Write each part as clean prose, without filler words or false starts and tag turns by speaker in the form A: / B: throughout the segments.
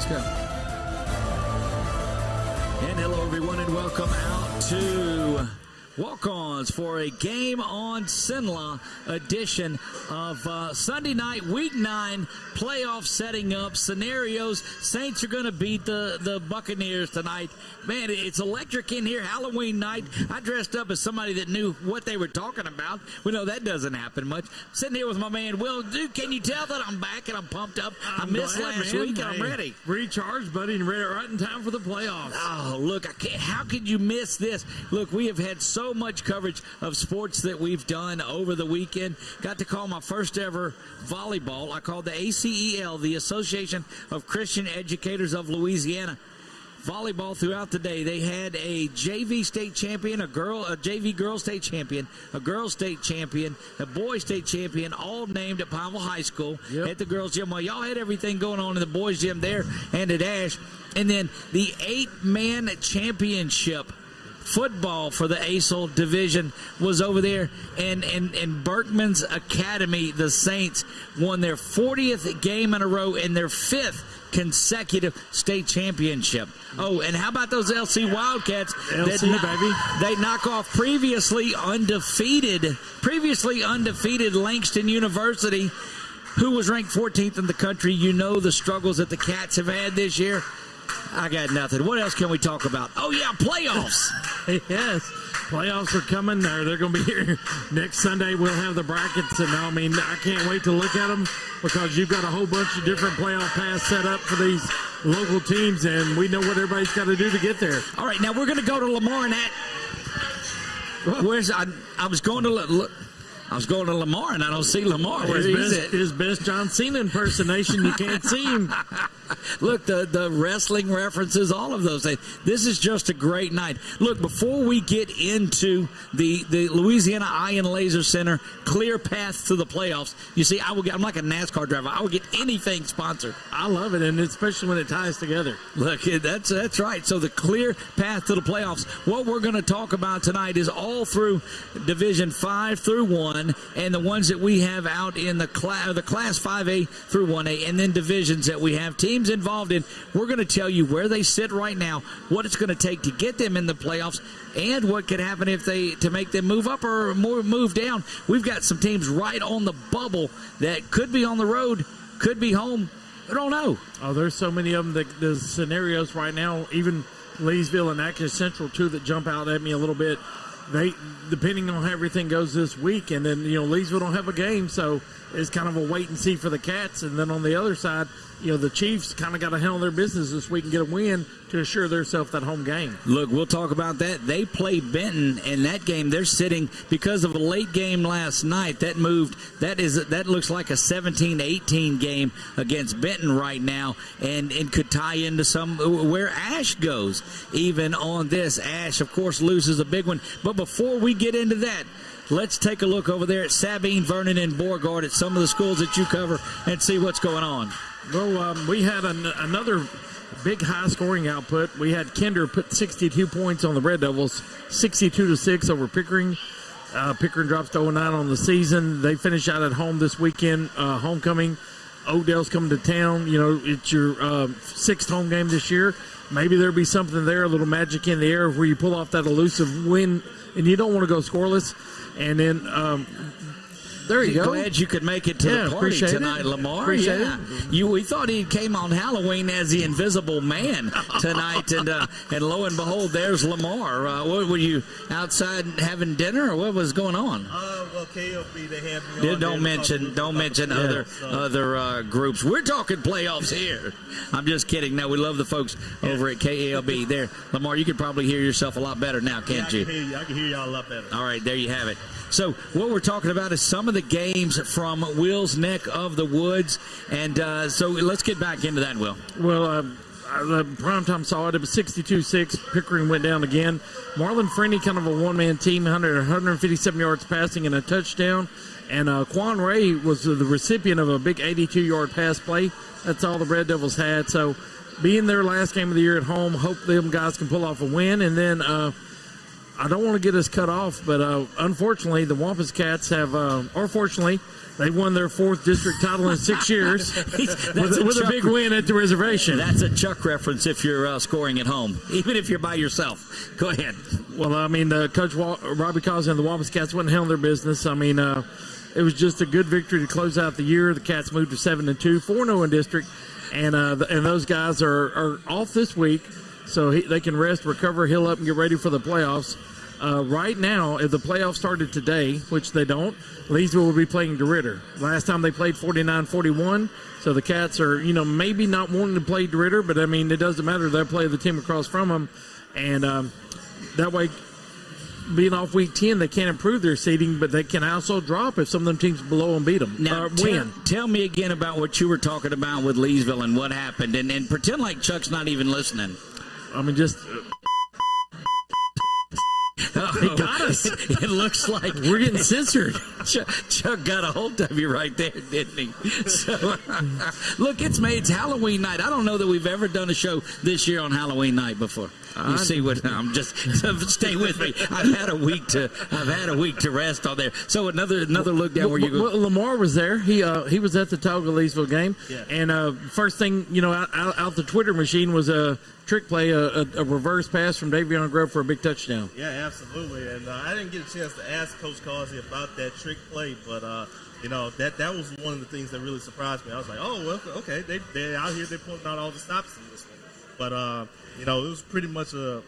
A: Let's go. And hello, everyone, and welcome out to Walk-Ons for a Game on CENLA edition of Sunday night, Week 9, playoff setting up scenarios. Saints are going to beat the Buccaneers tonight. Man, it's electric in here. Halloween night. I dressed up as somebody that knew what they were talking about. We know that doesn't happen much. Sitting here with my man, Will. Dude, can you tell that I'm back and I'm pumped up? I missed last week. I'm ready.
B: Recharged, buddy, and ready right in time for the playoffs.
A: Oh, look, how could you miss this? Look, we have had so much coverage of sports that we've done over the weekend. Got to call my first ever volleyball. I called the ACEL, the Association of Christian Educators of Louisiana. Volleyball throughout the day. They had a JV state champion, a JV girl state champion, a girls state champion, a boys state champion, all named at Pineville High School at the girls' gym. Well, y'all had everything going on in the boys' gym there and at Ash. And then the 8-man championship football for the ASOL division was over there, and Berkman's Academy, the Saints, won their 40th game in a row and their 5th consecutive state championship. Oh, and how about those LC Wildcats?
B: LC, baby.
A: They knock off previously undefeated Langston University, who was ranked 14th in the country. You know the struggles that the Cats have had this year. I got nothing. What else can we talk about? Oh, yeah, playoffs.
B: Yes, playoffs are coming. They're going to be here next Sunday. We'll have the brackets, and I mean, I can't wait to look at them because you've got a whole bunch of different playoff paths set up for these local teams, and we know what everybody's got to do to get there.
A: All right, now we're going to go to LaMar, and I was going to LaMar, and I don't see LaMar. Where
B: his best John Cena impersonation. You can't see him.
A: Look, the wrestling references, all of those things. This is just a great night. Look, before we get into the Louisiana Eye and Laser Center clear path to the playoffs, you see, I'm like a NASCAR driver. I will get anything sponsored.
B: I love it, and especially when it ties together.
A: Look, that's right. So the clear path to the playoffs. What we're going to talk about tonight is all through Division 5 through 1, and the ones that we have out in the Class 5A through 1A, and then divisions that we have teams involved in. We're going to tell you where they sit right now, what it's going to take to get them in the playoffs, and what could happen to make them move up or move down. We've got some teams right on the bubble that could be on the road, could be home. I don't know.
B: Oh, there's so many of them. The scenarios right now, even Leesville and Access Central, too, that jump out at me a little bit. They, depending on how everything goes this week, and then, Leesville don't have a game, so it's kind of a wait and see for the Cats. And then on the other side, the Chiefs kind of got to handle their business this week and get a win to assure themselves that home game.
A: Look, we'll talk about that. They play Benton, and that game they're sitting because of a late game last night. That looks like a 17-18 game against Benton right now, and could tie into where Ash goes. Even on this, Ash, of course, loses a big one. But before we get into that, let's take a look over there at Sabine, Vernon, and Beauregard at some of the schools that you cover and see what's going on.
B: Well, we had another big high-scoring output. We had Kinder put 62 points on the Red Devils, 62-6 over Pickering. Pickering drops to 0-9 on the season. They finish out at home this weekend, homecoming. Odell's coming to town. It's your sixth home game this year. Maybe there'll be something there, a little magic in the air where you pull off that elusive win, and you don't want to go scoreless. And then there you go.
A: Glad you could make it to the party tonight, LaMar.
B: Appreciate it.
A: We thought he came on Halloween as the Invisible Man tonight, and lo and behold, there's LaMar. What were you outside having dinner, or what was going on?
C: Well, KLB, they had me on.
A: Don't mention other groups. We're talking playoffs here. I'm just kidding. No, we love the folks over at KLB. There, LaMar, you could probably hear yourself a lot better now, can't you?
C: I can hear y'all a lot better.
A: All right, there you have it. So what we're talking about is some of the games from Will's neck of the woods, and so let's get back into that, Will.
B: Well, primetime saw it. It was 62-6. Pickering went down again. Marlon Freeney, kind of a one-man team, 157 yards passing and a touchdown. And Quan Ray was the recipient of a big 82-yard pass play. That's all the Red Devils had. So being their last game of the year at home, hope them guys can pull off a win. And then I don't want to get us cut off, but unfortunately, the Wampus Cats have, or fortunately, they won their 4th district title in 6 years with a big win at the reservation.
A: That's a Chuck reference if you're scoring at home, even if you're by yourself. Go ahead.
B: Well, I mean, Coach Robbie Causey and the Wampus Cats went and handled their business. I mean, it was just a good victory to close out the year. The Cats moved to 7-2, 4-0 in district, and those guys are off this week, so they can rest, recover, heal up, and get ready for the playoffs. Right now, if the playoffs started today, which they don't, Leesville will be playing DeRidder. Last time they played 49-41, so the Cats are, maybe not wanting to play DeRidder, but, I mean, it doesn't matter. They'll play the team across from them, and that way, being off week 10, they can't improve their seeding, but they can also drop if some of them teams below them beat them.
A: Now,
B: win.
A: Tell me again about what you were talking about with Leesville and what happened, and pretend like Chuck's not even listening.
B: I mean, just... He got us.
A: It looks like
B: we're getting censored.
A: Chuck got a hold of you right there, didn't he? So, look, it's Halloween night. I don't know that we've ever done a show this year on Halloween night before. You see what I'm just stay with me. I've had a week to rest on there. So another look down where you go.
B: Well, LaMar was there. He was at the Tauga Leesville game, and first thing out the Twitter machine was a trick play, a reverse pass from Davion Grove for a big touchdown.
C: Yeah, absolutely. And I didn't get a chance to ask Coach Causey about that trick play, but that was one of the things that really surprised me. I was like, oh well, okay, they out here, they're pulling out all the stops in this one, but it was pretty much a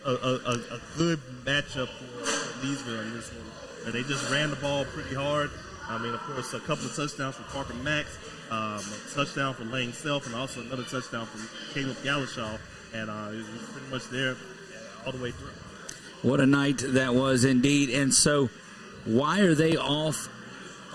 C: good matchup for Leesville in this one. They just ran the ball pretty hard. I mean, of course, a couple of touchdowns from Parker Max, a touchdown from Lane Self, and also another touchdown from Caleb Gallishaw. And it was pretty much there all the way through.
A: What a night that was indeed. And so why are they off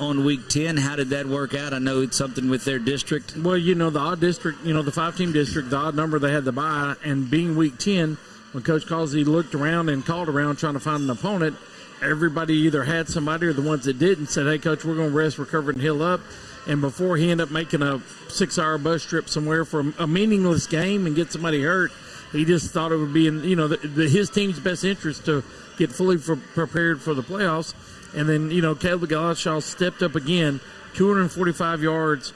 A: on week 10? How did that work out? I know it's something with their district.
B: Well, the odd district, the 5-team district, the odd number they had to buy, and being week 10, when Coach Causey looked around and called around trying to find an opponent, everybody either had somebody or the ones that didn't said, hey, Coach, we're going to rest, recover, and heal up. And before he ended up making a 6-hour bus trip somewhere for a meaningless game and get somebody hurt, he just thought it would be in his team's best interest to get fully prepared for the playoffs. And then Caleb Gallishaw stepped up again, 245 yards,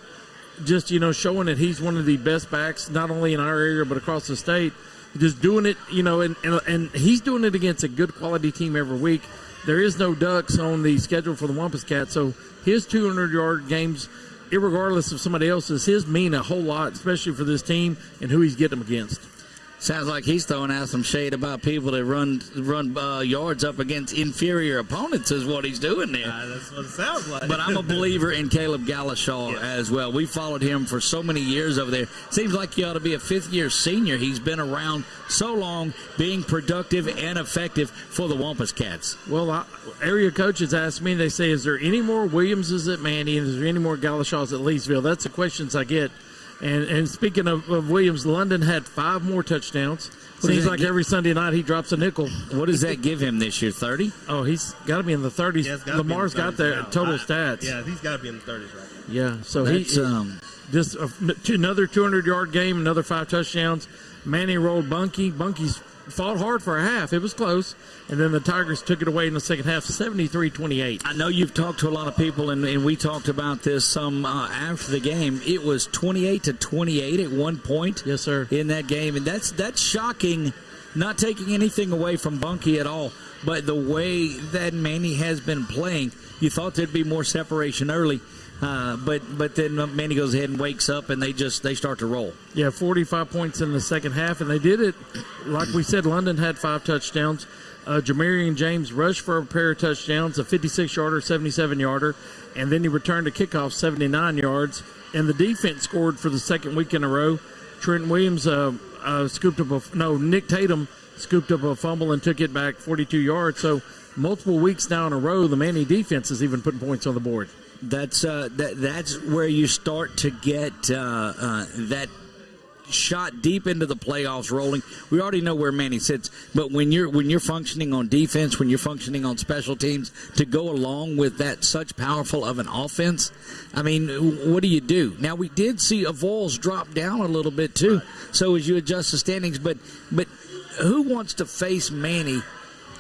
B: just showing that he's one of the best backs not only in our area but across the state. Just doing it, and he's doing it against a good quality team every week. There is no Ducks on the schedule for the Wampus Cats, so his 200-yard games, irregardless of somebody else's, his mean a whole lot, especially for this team and who he's getting them against.
A: Sounds like he's throwing out some shade about people that run yards up against inferior opponents is what he's doing there.
C: That's what it sounds like.
A: But I'm a believer in Caleb Gallishaw as well. We followed him for so many years over there. Seems like he ought to be a fifth-year senior. He's been around so long, being productive and effective for the Wampus Cats.
B: Well, area coaches ask me, they say, is there any more Williamses at Manny and is there any more Gallishaws at Leesville? That's the questions I get. And speaking of Williams, London had 5 more touchdowns. Seems like every Sunday night he drops a nickel.
A: What does that give him this year, 30?
B: Oh, he's got to be in the 30s.
C: Yeah,
B: Lamar's got the total stats.
C: Yeah, he's got to be in the 30s right now.
B: Yeah, so he's just another 200-yard game, another 5 touchdowns. Manny rolled Bunky. Bunky's fought hard for a half. It was close. And then the Tigers took it away in the second half, 73-28.
A: I know you've talked to a lot of people, and we talked about this some after the game. It was 28-28 at one point.
B: Yes, sir.
A: In that game. And that's shocking, not taking anything away from Bunky at all. But the way that Manny has been playing, you thought there'd be more separation early. But then Manny goes ahead and wakes up, and they start to roll.
B: Yeah, 45 points in the second half, and they did it. Like we said, London had 5 touchdowns. Jamarian James rushed for a pair of touchdowns, a 56-yarder, 77-yarder, and then he returned a kickoff, 79 yards. And the defense scored for the second week in a row. Trent Williams Nick Tatum scooped up a fumble and took it back 42 yards. So multiple weeks now in a row, the Manny defense is even putting points on the board.
A: That's where you start to get that shot deep into the playoffs rolling. We already know where Manny sits, but when you're functioning on defense, when you're functioning on special teams, to go along with that such powerful of an offense, I mean, what do you do? Now, we did see Avoyelles drop down a little bit too, so as you adjust the standings, but who wants to face Manny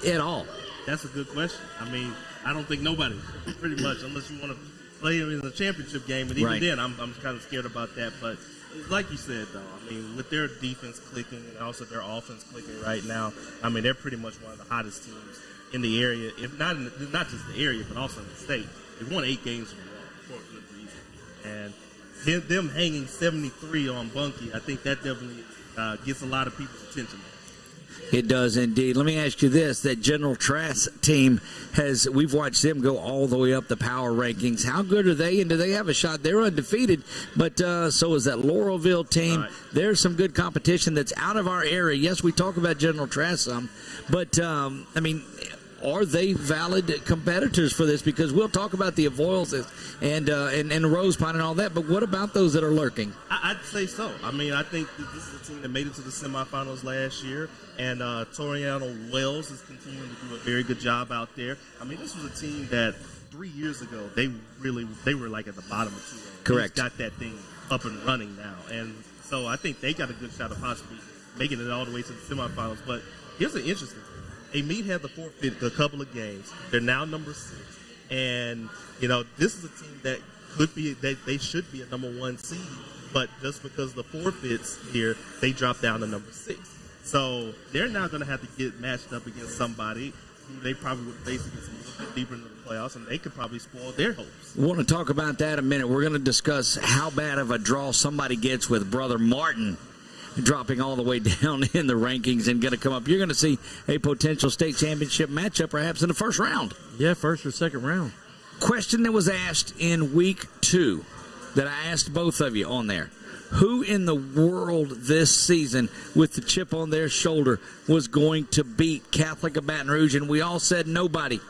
A: at all?
C: That's a good question. I mean, I don't think nobody, pretty much, unless you want to play them in the championship game. And even then, I'm kind of scared about that. But like you said, though, I mean, with their defense clicking and also their offense clicking right now, I mean, they're pretty much one of the hottest teams in the area, if not not just the area, but also in the state. They won 8 games in a row for a good reason. And them hanging 73 on Bunkie, I think that definitely gets a lot of people's attention.
A: It does indeed. Let me ask you this: that General Trask team we've watched them go all the way up the power rankings. How good are they, and do they have a shot? They're undefeated, but so is that Laurelville team. Right. There's some good competition that's out of our area. Yes, we talk about General Trask some, but I mean, are they valid competitors for this? Because we'll talk about the Avoyles and Rose Pine and all that, but what about those that are lurking?
C: I'd say so. I mean, I think that this is a team that made it to the semifinals last year, and Toriano Wells is continuing to do a very good job out there. I mean, this was a team that 3 years ago they were like at the bottom of 2A.
A: Correct.
C: They've got that thing up and running now, and so I think they got a good shot of possibly making it all the way to the semifinals. But here's an interesting thing. Amite had the forfeit a couple of games. They're now number 6. And, you know, this is a team that could be, they should be a number 1 seed, but just because of the forfeits here, they dropped down to number 6. So they're now going to have to get matched up against somebody who they probably would face against a little bit deeper into the playoffs, and they could probably spoil their hopes.
A: We want to talk about that in a minute. We're going to discuss how bad of a draw somebody gets with Brother Martin dropping all the way down in the rankings and going to come up. You're going to see a potential state championship matchup perhaps in the first round.
B: Yeah, first or second round.
A: Question that was asked in week 2 that I asked both of you on there. Who in the world this season with the chip on their shoulder was going to beat Catholic of Baton Rouge? And we all said nobody.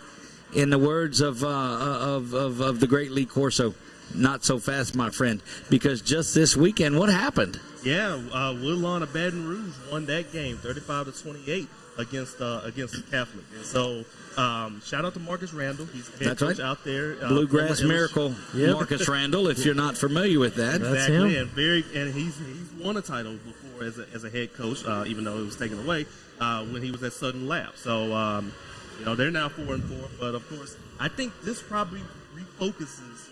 A: In the words of the great Lee Corso, not so fast, my friend, because just this weekend, what happened?
C: Yeah, Woodlawn of Baton Rouge won that game, 35-28 against the Catholic. And so, shout out to Marcus Randall. He's the head coach out there.
A: Bluegrass Miracle, Marcus Randall. If you're not familiar with that,
C: exactly. That's him. And he's won a title before as a head coach, even though it was taken away when he was at Southern Lab. So, you know, they're now 4-4. But of course, I think this probably refocuses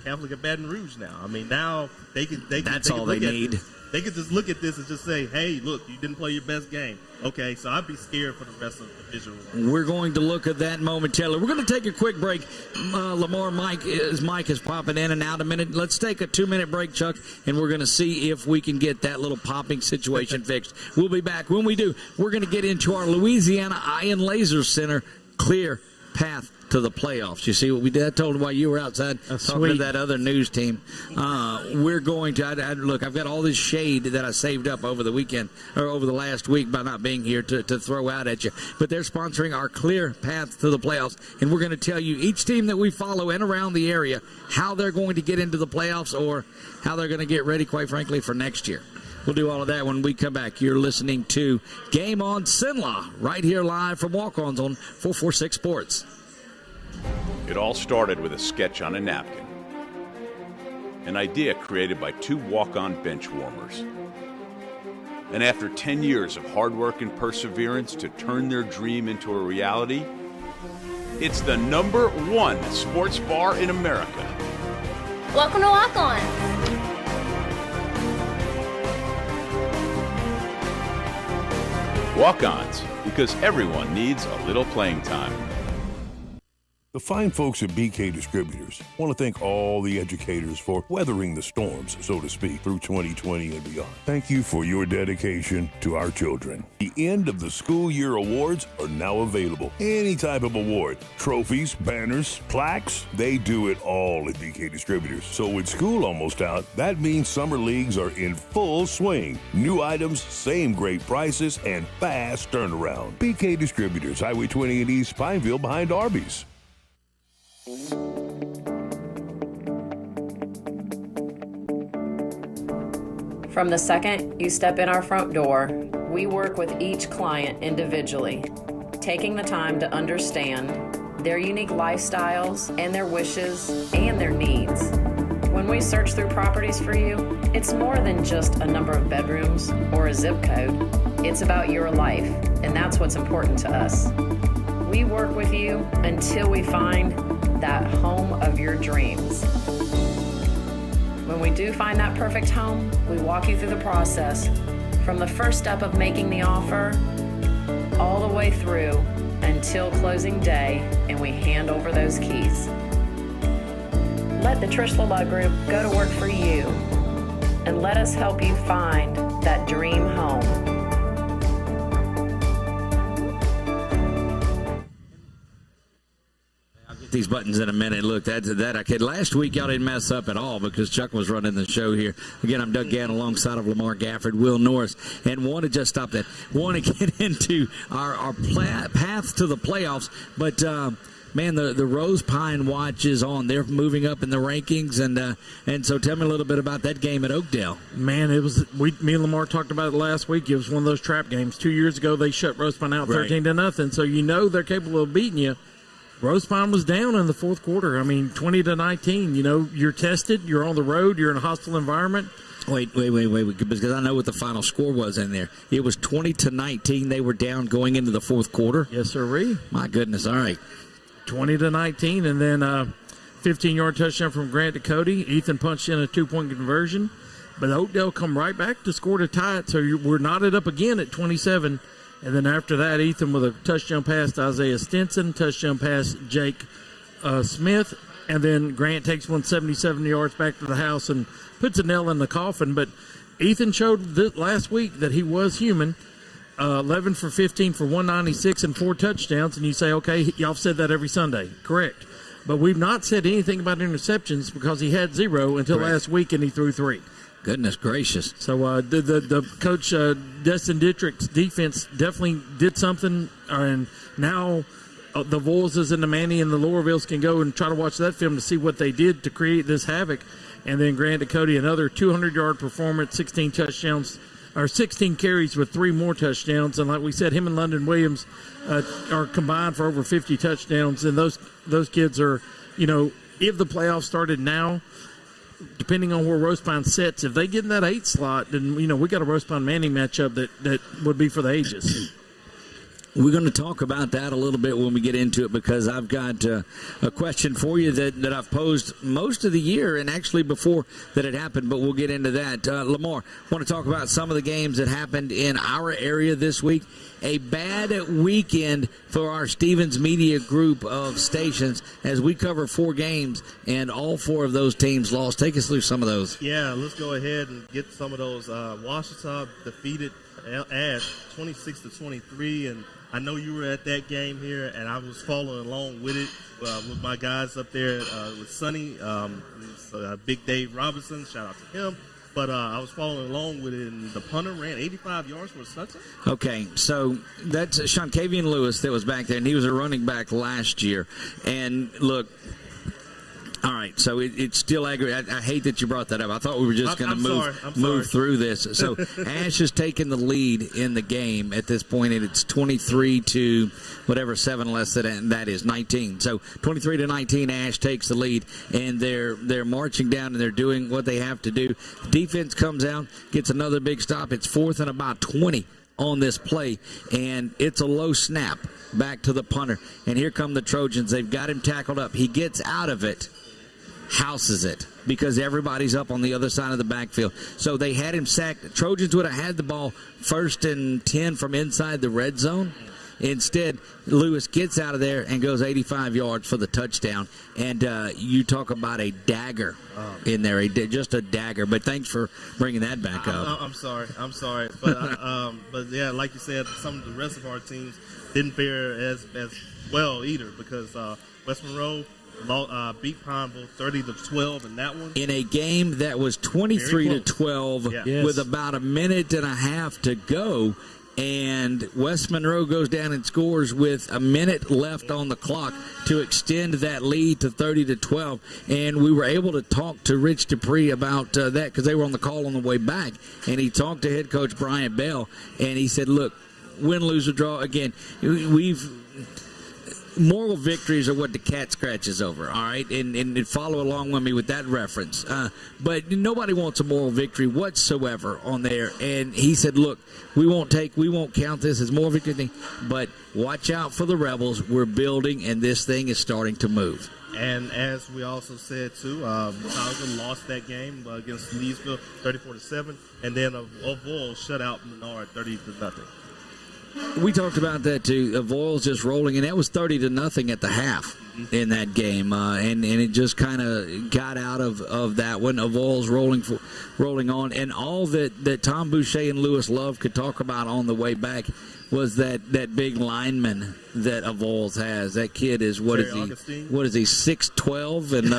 C: Catholic of Baton Rouge now. I mean, now they can need. They could just look at this and just say, hey, look, you didn't play your best game. Okay, so I'd be scared for the rest of the Division I.
A: We're going to look at that momentarily. We're going to take a quick break. LaMar, his mic is popping in and out a minute. Let's take a 2-minute break, Chuck, and we're going to see if we can get that little popping situation fixed. We'll be back. When we do, we're going to get into our Louisiana Eye and Laser Center clear path to the playoffs. You see what we did? I told him while you were outside talking to that other news team. We're going to look. I've got all this shade that I saved up over the weekend or over the last week by not being here to throw out at you. But they're sponsoring our clear path to the playoffs, and we're going to tell you each team that we follow and around the area how they're going to get into the playoffs or how they're going to get ready, quite frankly, for next year. We'll do all of that when we come back. You're listening to Game on CENLA right here live from Walk-Ons on 446 Sports.
D: It all started with a sketch on a napkin. An idea created by 2 walk-on bench warmers. And after 10 years of hard work and perseverance to turn their dream into a reality, it's the #1 sports bar in America.
E: Welcome to Walk-On.
D: Walk-ons, because everyone needs a little playing time.
F: The fine folks at BK Distributors want to thank all the educators for weathering the storms, so to speak, through 2020 and beyond. Thank you for your dedication to our children. The end of the school year awards are now available. Any type of award, trophies, banners, plaques, they do it all at BK Distributors. So with school almost out, that means summer leagues are in full swing. New items, same great prices, and fast turnaround. BK Distributors, Highway 20 in East Pineville behind Arby's.
G: From the second you step in our front door, we work with each client individually, taking the time to understand their unique lifestyles and their wishes and their needs. When we search through properties for you, it's more than just a number of bedrooms or a zip code. It's about your life, and that's what's important to us. We work with you until we find that home of your dreams. When we do find that perfect home, we walk you through the process from the first step of making the offer all the way through until closing day, and we hand over those keys. Let the Trish LaLa Group go to work for you, and let us help you find that dream home.
A: These buttons in a minute. Look, that I could. Last week y'all didn't mess up at all because Chuck was running the show here. Again, I'm Doug Gann alongside of LaMar, Gafford, Will Norris, and want to just stop that. Want to get into our path to the playoffs, but man, the Rose Pine watch is on. They're moving up in the rankings, and so tell me a little bit about that game at Oakdale.
B: Man, it was me and Lamar talked about it last week. It was one of those trap games. 2 years ago, they shut Rose Pine out 13-0, so you know they're capable of beating you. Rose Pine was down in the fourth quarter. I mean, 20-19. You know, you're tested. You're on the road. You're in a hostile environment.
A: Wait, because I know what the final score was in there. It was 20-19. They were down going into the fourth quarter.
B: Yes, sir.
A: My goodness. All right.
B: 20-19, and then 15-yard touchdown from Grant to Cody. Ethan punched in a 2-point conversion, but Oakdale come right back to score to tie it. So we're knotted up again at 27. And then after that, Ethan with a touchdown pass to Isaiah Stinson, touchdown pass Jake Smith, and then Grant takes 177 yards back to the house and puts a nail in the coffin. But Ethan showed last week that he was human. 11 for 15 for 196 and 4 touchdowns. And you say, okay, y'all said that every Sunday. Correct. But we've not said anything about interceptions because he had 0 until last week, and he threw 3.
A: Goodness gracious.
B: So the coach, Destin Dietrich's defense definitely did something. And now the Voyleses and the Manny and the Lowervilles can go and try to watch that film to see what they did to create this havoc. And then Grant to Cody, another 200-yard performance, 16 touchdowns, or 16 carries with 3 more touchdowns. And like we said, him and London Williams are combined for over 50 touchdowns. And those kids are, you know, if the playoffs started now, depending on where Rose Pine sits, if they get in that 8 slot, then, you know, we got a Rose Pine Manning matchup that would be for the ages.
A: We're going to talk about that a little bit when we get into it, because I've got a question for you that I've posed most of the year, and actually before that it happened, but we'll get into that. LaMar, want to talk about some of the games that happened in our area this week. A bad weekend for our Stevens Media group of stations as we cover 4 games, and all 4 of those teams lost. Take us through some of those.
C: Yeah, let's go ahead and get some of those. Washita defeated Ash 26-23, and I know you were at that game here, and I was following along with it with my guys up there with Sonny, Big Dave Robinson. Shout out to him. But I was following along with it, and the punter ran 85 yards for a touchdown.
A: Okay, so that's Shonkavian Lewis that was back there, and he was a running back last year. And look, all right, so it's still aggravating. I hate that you brought that up. I thought we were just going to move through this. So Ash has taken the lead in the game at this point, and it's 23 to whatever 7 less than that is, 19. So 23-19, Ash takes the lead, and they're marching down and they're doing what they have to do. Defense comes out, gets another big stop. It's 4th and about 20 on this play, and it's a low snap back to the punter. And here come the Trojans. They've got him tackled up. He gets out of it. Houses it because everybody's up on the other side of the backfield. So they had him sacked. The Trojans would have had the ball 1st and 10 from inside the red zone. Instead, Lewis gets out of there and goes 85 yards for the touchdown. And you talk about a dagger in there, just a dagger. But thanks for bringing that back up.
C: I'm sorry. But yeah, like you said, some of the rest of our teams didn't fare as well either, because West Monroe beat Pineville 30-12 in that one.
A: In a game that was 23-12 with about a minute and a half to go, and West Monroe goes down and scores with a minute left on the clock to extend that lead to 30-12. And we were able to talk to Rich Dupree about that because they were on the call on the way back. And he talked to head coach Brian Bell, and he said, look, win, lose, or draw, again, moral victories are what the cat scratches over, all right? And follow along with me with that reference. But nobody wants a moral victory whatsoever on there. And he said, look, we won't count this as moral victory thing, but watch out for the rebels. We're building, and this thing is starting to move.
C: And as we also said, too, Metallica lost that game against Leesville 34-7, and then Avoyelles shut out Menard 30-0.
A: We talked about that too. Avoyelles just rolling, and that was 30-0 at the half in that game, and it just kind of got out of that one. Avoyelles rolling on, and all that Tom Boucher and Lewis Love could talk about on the way back was that big lineman that Avoyelles has. That kid is what is he 6'12", and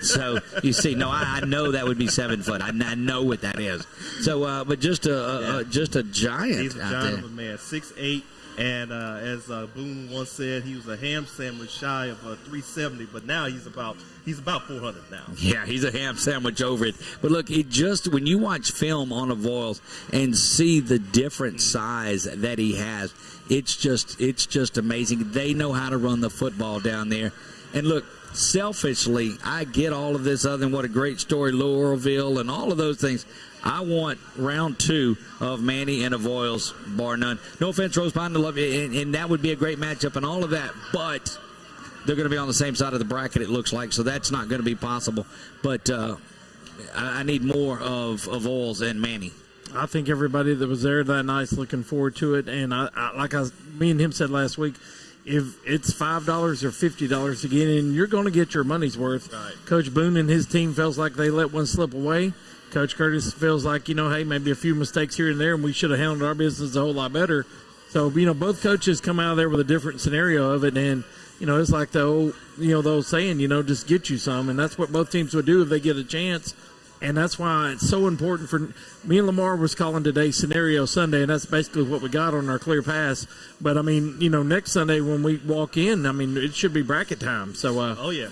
A: so you see, no, I know that would be 7 foot. I know what that is. So, but just a giant.
C: He's a giant of a man, 6'8". And as Boone once said, he was a ham sandwich shy of 370, but now he's about 400 now.
A: Yeah, he's a ham sandwich over it. But look, when you watch film on Avoyelles and see the different size that he has, it's just amazing. They know how to run the football down there. And look, selfishly, I get all of this other than what a great story, Laurelville and all of those things. I want round 2 of Manny and Avoyelles, bar none. No offense, Rose Pine, I love you, and that would be a great matchup and all of that, but they're going to be on the same side of the bracket, it looks like, so that's not going to be possible. But I need more of Avoyelles and Manny.
B: I think everybody that was there that night is looking forward to it, and me and him said last week, if it's $5 or $50 to get in, you're going to get your money's worth.
C: Right.
B: Coach Boone and his team feels like they let one slip away. Coach Curtis feels like, hey, maybe a few mistakes here and there, and we should have handled our business a whole lot better. So, both coaches come out of there with a different scenario of it, and, it's like the old saying, just get you some, and that's what both teams would do if they get a chance. And that's why it's so important for me and LaMar was calling today Scenario Sunday, and that's basically what we got on our clear pass. But, next Sunday when we walk in, it should be bracket time. So, we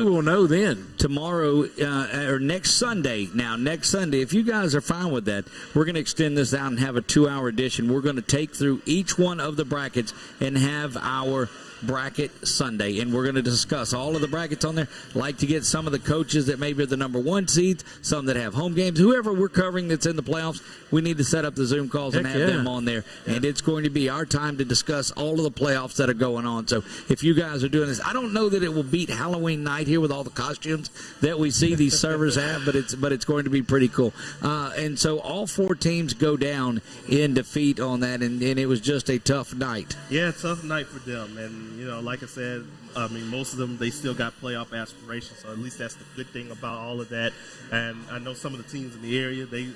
B: will know then.
A: Tomorrow or next Sunday, if you guys are fine with that, we're going to extend this out and have a 2-hour edition. We're going to take through each one of the brackets and have our bracket Sunday, and we're going to discuss all of the brackets on there. Like to get some of the coaches that maybe are the number 1 seeds, some that have home games, whoever we're covering that's in the playoffs. We need to set up the Zoom calls and have them on there, and it's going to be our time to discuss all of the playoffs that are going on. So if you guys are doing this, I don't know that it will beat Halloween night here with all the costumes that we see these servers have, but it's going to be pretty cool. And so all 4 teams go down in defeat on that, and it was just a tough night.
C: Yeah, tough night for them, and like I said, most of them, they still got playoff aspirations, so at least that's the good thing about all of that. And I know some of the teams in the area, they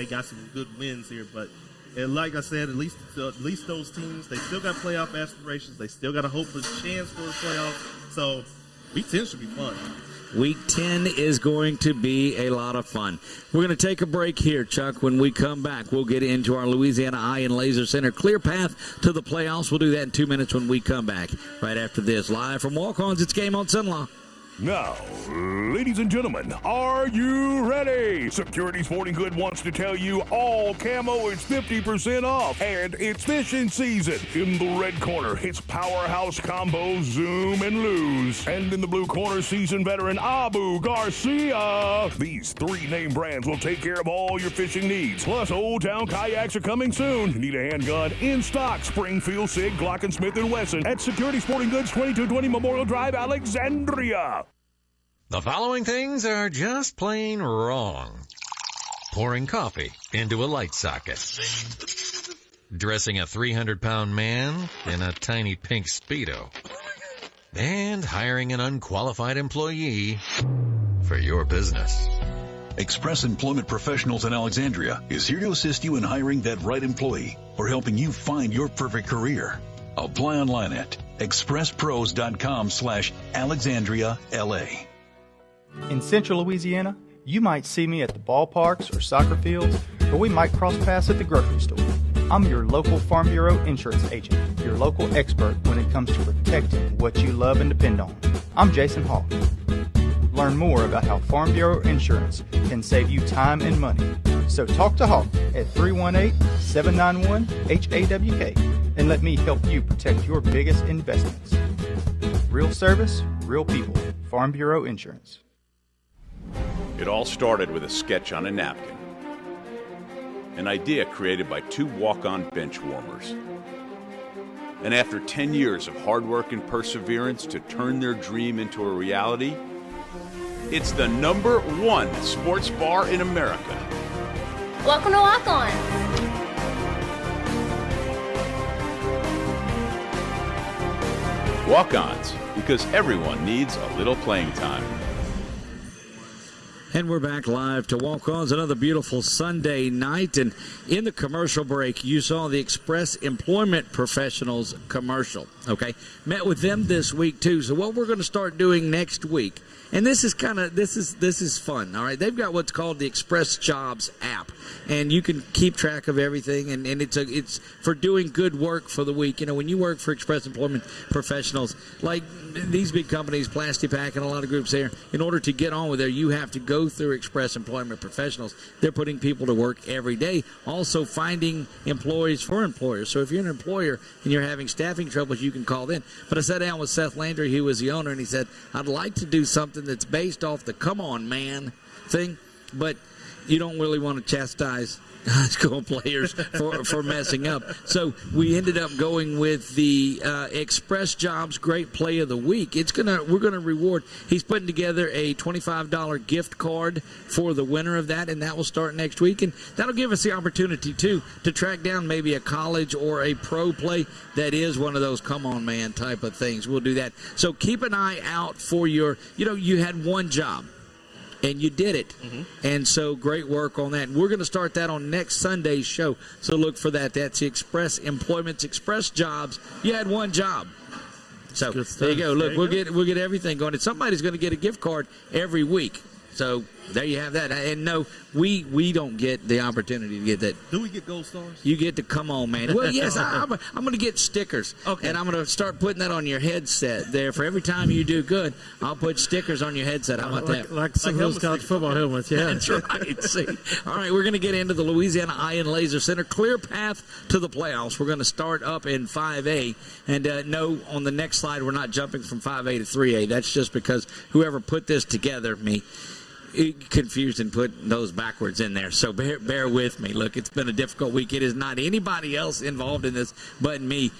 C: got some good wins here, but like I said, at least those teams, they still got playoff aspirations. They still got a hopeless chance for the playoffs. So Week 10 should be fun.
A: Week 10 is going to be a lot of fun. We're going to take a break here, Chuck. When we come back, we'll get into our Louisiana Eye and Laser Center clear path to the playoffs. We'll do that in 2 minutes when we come back. Right after this, live from Walk-Ons, it's Game on CENLA.
F: Now, ladies and gentlemen, are you ready? Security Sporting Goods wants to tell you all camo is 50% off, and it's fishing season. In the red corner, it's Powerhouse Combo, Zoom, and Lose. And in the blue corner, seasoned veteran Abu Garcia. These 3 name brands will take care of all your fishing needs. Plus, Old Town Kayaks are coming soon. Need a handgun? In stock, Springfield, Sig, Glock, and Smith & Wesson at Security Sporting Goods, 2220 Memorial Drive, Alexandria.
H: The following things are just plain wrong. Pouring coffee into a light socket. Dressing a 300-pound man in a tiny pink Speedo. And hiring an unqualified employee for your business.
I: Express Employment Professionals in Alexandria is here to assist you in hiring that right employee or helping you find your perfect career. Apply online at expresspros.com/AlexandriaLA.
J: In Central Louisiana, you might see me at the ballparks or soccer fields, or we might cross paths at the grocery store. I'm your local Farm Bureau insurance agent, your local expert when it comes to protecting what you love and depend on. I'm Jason Hawk. Learn more about how Farm Bureau insurance can save you time and money. So talk to Hawk at 318-791-HAWK and let me help you protect your biggest investments. Real service, real people. Farm Bureau Insurance.
D: It all started with a sketch on a napkin. An idea created by two walk-on bench warmers. And after 10 years of hard work and perseverance to turn their dream into a reality, it's the #1 sports bar in America.
E: Welcome to Walk On.
D: Walk-ons, because everyone needs a little playing time.
A: And we're back live to Walk-Ons, another beautiful Sunday night. And in the commercial break, you saw the Express Employment Professionals commercial, okay? Met with them this week, too. So what we're going to start doing next week, and this is fun, all right? They've got what's called the Express Jobs app, and you can keep track of everything, and it's for doing good work for the week. You know, when you work for Express Employment Professionals, like these big companies, Plastipack and a lot of groups there, in order to get on with there, you have to go through Express Employment Professionals. They're putting people to work every day, also finding employees for employers. So if you're an employer and you're having staffing troubles, you can call them. But I sat down with Seth Landry, who was the owner, and he said, I'd like to do something that's based off the come on man thing, but you don't really want to chastise high school players for messing up. So we ended up going with the Express Jobs Great Play of the Week. We're gonna reward. He's putting together a $25 gift card for the winner of that, and that will start next week. And that'll give us the opportunity too to track down maybe a college or a pro play that is one of those come on man type of things. We'll do that. So keep an eye out for your. You had one job. And you did it. Mm-hmm. And so great work on that. And we're going to start that on next Sunday's show. So look for that. That's the Express Employment's Express Jobs. You had one job. So there you go. Look, we'll get everything going. And somebody's going to get a gift card every week. So there you have that. And no, we don't get the opportunity to get that.
C: Do we get gold stars?
A: You get to come on, man. Well, yes, I'm going to get stickers. Okay. And I'm going to start putting that on your headset there. For every time you do good, I'll put stickers on your headset. How about that?
B: Like some of those college football helmets, yeah.
A: That's right. See. All right, we're going to get into the Louisiana Eye and Laser Center. Clear path to the playoffs. We're going to start up in 5A. And no, on the next slide, we're not jumping from 5A to 3A. That's just because whoever put this together, confused and put those backwards in there. So bear with me. Look, it's been a difficult week. It is not anybody else involved in this but me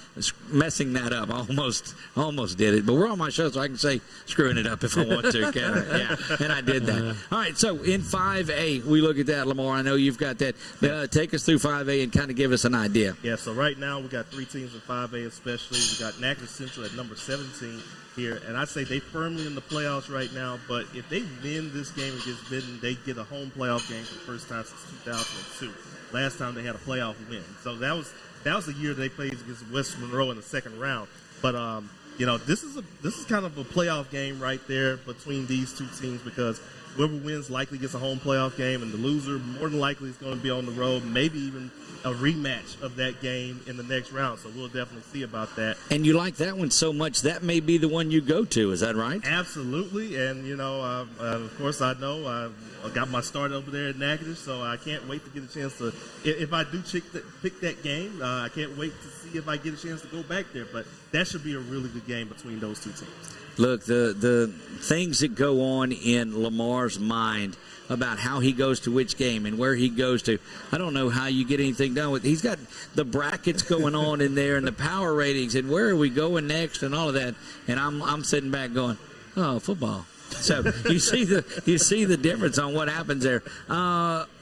A: messing that up. Almost did it. But we're on my show, so I can say screwing it up if I want to. Yeah, and I did that. All right, so in 5A, we look at that, LaMar. I know you've got that. Take us through 5A and kind of give us an idea.
C: Yeah, so right now we got 3 teams in 5A especially. We got Natchez Central at number 17 here, and I'd say they firmly in the playoffs right now, but if they win this game against Benton, they get a home playoff game for the first time since 2002. Last time they had a playoff win. So that was the year they played against West Monroe in the second round. But this is kind of a playoff game right there between these two teams, because whoever wins likely gets a home playoff game, and the loser more than likely is going to be on the road, maybe even a rematch of that game in the next round. So we'll definitely see about that.
A: And you like that one so much, that may be the one you go to. Is that right?
C: Absolutely. And, of course, I know I got my start over there at Natchez, so I can't wait to get a chance to, if I do pick that game, I can't wait to see if I get a chance to go back there. But that should be a really good game between those two teams.
A: Look, the things that go on in LaMar's mind about how he goes to which game and where he goes to, I don't know how you get anything done with. He's got the brackets going on in there and the power ratings and where are we going next and all of that. And I'm sitting back going, oh, football. So you see the difference on what happens there.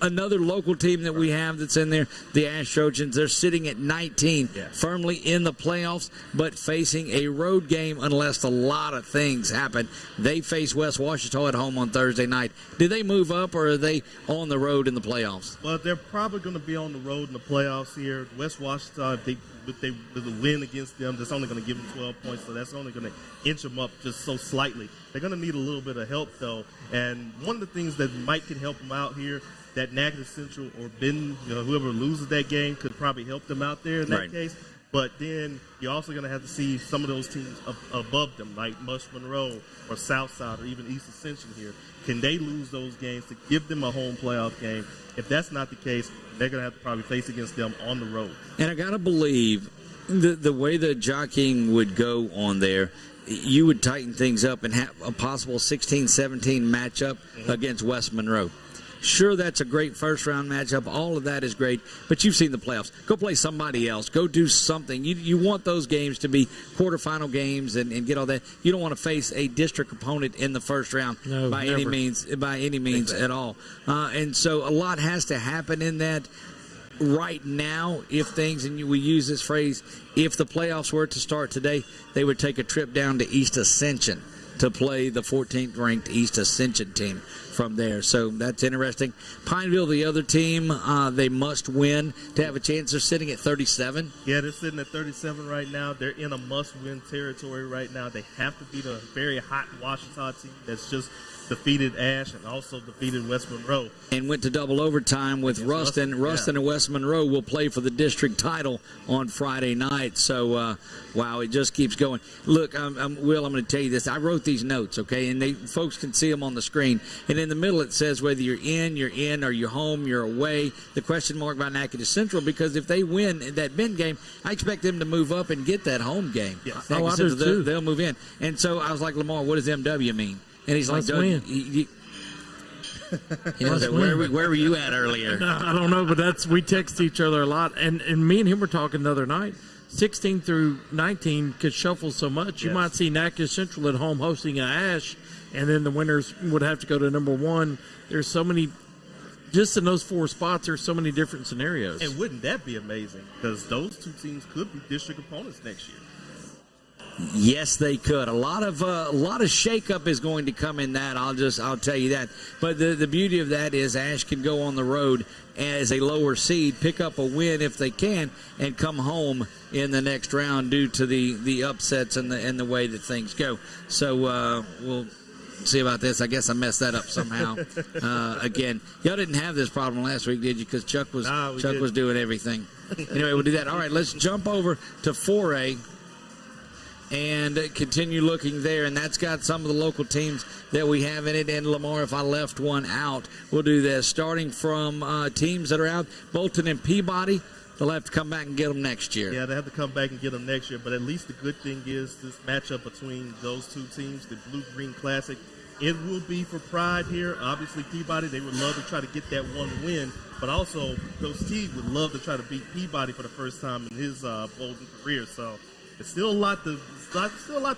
A: Another local team that we have that's in there, the Ash Trojans, they're sitting at 19, firmly in the playoffs, but facing a road game unless a lot of things happen. They face West Washita at home on Thursday night. Do they move up, or are they on the road in the playoffs?
C: Well, they're probably going to be on the road in the playoffs here. West Washita, with the win against them, that's only going to give them 12 points, so that's only going to inch them up just so slightly. They're going to need a little bit of help, though, and one of the things that might can help them out here, that Natchez Central or Benton, whoever loses that game could probably help them out there in that case. But then you're also going to have to see some of those teams above them, like West Monroe or Southside or even East Ascension here. Can they lose those games to give them a home playoff game? If that's not the case, they're going to have to probably face against them on the road.
A: And I got to believe the way the jockeying would go on there you would tighten things up and have a possible 16-17 matchup against West Monroe. Sure, that's a great first-round matchup. All of that is great, but you've seen the playoffs. Go play somebody else. Go do something. You want those games to be quarterfinal games and get all that. You don't want to face a district opponent in the first round by any means at all. And so a lot has to happen in that. Right now, if things, and we use this phrase, if the playoffs were to start today, they would take a trip down to East Ascension to play the 14th ranked East Ascension team from there. So that's interesting. Pineville, the other team, they must win to have a chance. They're sitting at 37.
C: Yeah, they're sitting at 37 right now. They're in a must-win territory right now. They have to beat a very hot Ouachita team that's just defeated Ash and also defeated West Monroe.
A: And went to double overtime with Ruston. Ruston and West Monroe will play for the district title on Friday night. So, wow, it just keeps going. Look, Will, I'm going to tell you this. I wrote these notes, okay, and folks can see them on the screen. And in the middle it says whether you're in, or you're home, you're away. The question mark by Natchitoches Central, because if they win that Bend game, I expect them to move up and get that home game.
C: Yes.
B: I do too.
A: They'll move in. And so I was like, LaMar, what does MW mean? And he's like, where were you at earlier?
B: I don't know, but we text each other a lot. And me and him were talking the other night. 16 through 19 could shuffle so much. You might see Natchitoches Central at home hosting an Ash, and then the winners would have to go to number one. There's so many, just in those four spots, there's so many different scenarios.
C: And wouldn't that be amazing? Because those two teams could be district opponents next year.
A: Yes, they could. A lot of shakeup is going to come in that. I'll tell you that. But the beauty of that is Ash can go on the road as a lower seed, pick up a win if they can, and come home in the next round due to the upsets and the way that things go. So we'll see about this. I guess I messed that up somehow. Again, y'all didn't have this problem last week, did you? Because Chuck was doing everything. Anyway, we'll do that. All right, let's jump over to 4A. And continue looking there, and that's got some of the local teams that we have in it. And LaMar, if I left one out, we'll do this. Starting from teams that are out, Bolton and Peabody, they'll have to come back and get them next year.
C: Yeah, they have to come back and get them next year. But at least the good thing is this matchup between those two teams, the Blue-Green Classic, it will be for pride here. Obviously, Peabody, they would love to try to get that one win. But also, Coach T would love to try to beat Peabody for the first time in his Bolton career. So it's still a lot to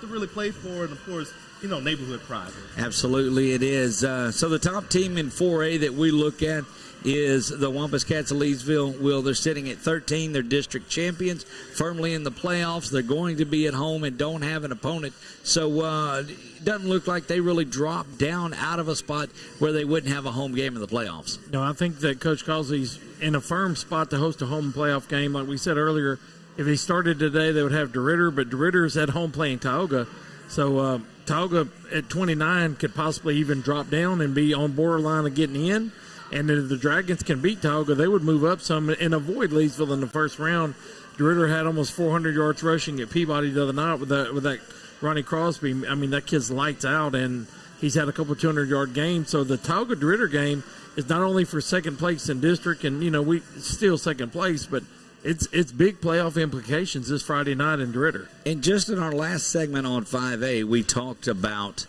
C: really play for, and of course, neighborhood pride.
A: Absolutely, it is. So the top team in 4A that we look at is the Wampus Cats of Leesville. They're sitting at 13. They're district champions, firmly in the playoffs. They're going to be at home and don't have an opponent. So it doesn't look like they really dropped down out of a spot where they wouldn't have a home game in the playoffs.
B: No, I think that Coach Causey's in a firm spot to host a home playoff game. Like we said earlier, if he started today, they would have DeRitter, but DeRitter's at home playing Tioga. So Tioga at 29 could possibly even drop down and be on borderline of getting in. And if the Dragons can beat Tioga, they would move up some and avoid Leesville in the first round. DeRitter had almost 400 yards rushing at Peabody the other night with that Ronnie Crosby. I mean, that kid's lights out, and he's had a couple 200-yard games. So the Tioga-DeRitter game is not only for second place in district, and, we still second place, but it's big playoff implications this Friday night in DeRitter.
A: And just in our last segment on 5A, we talked about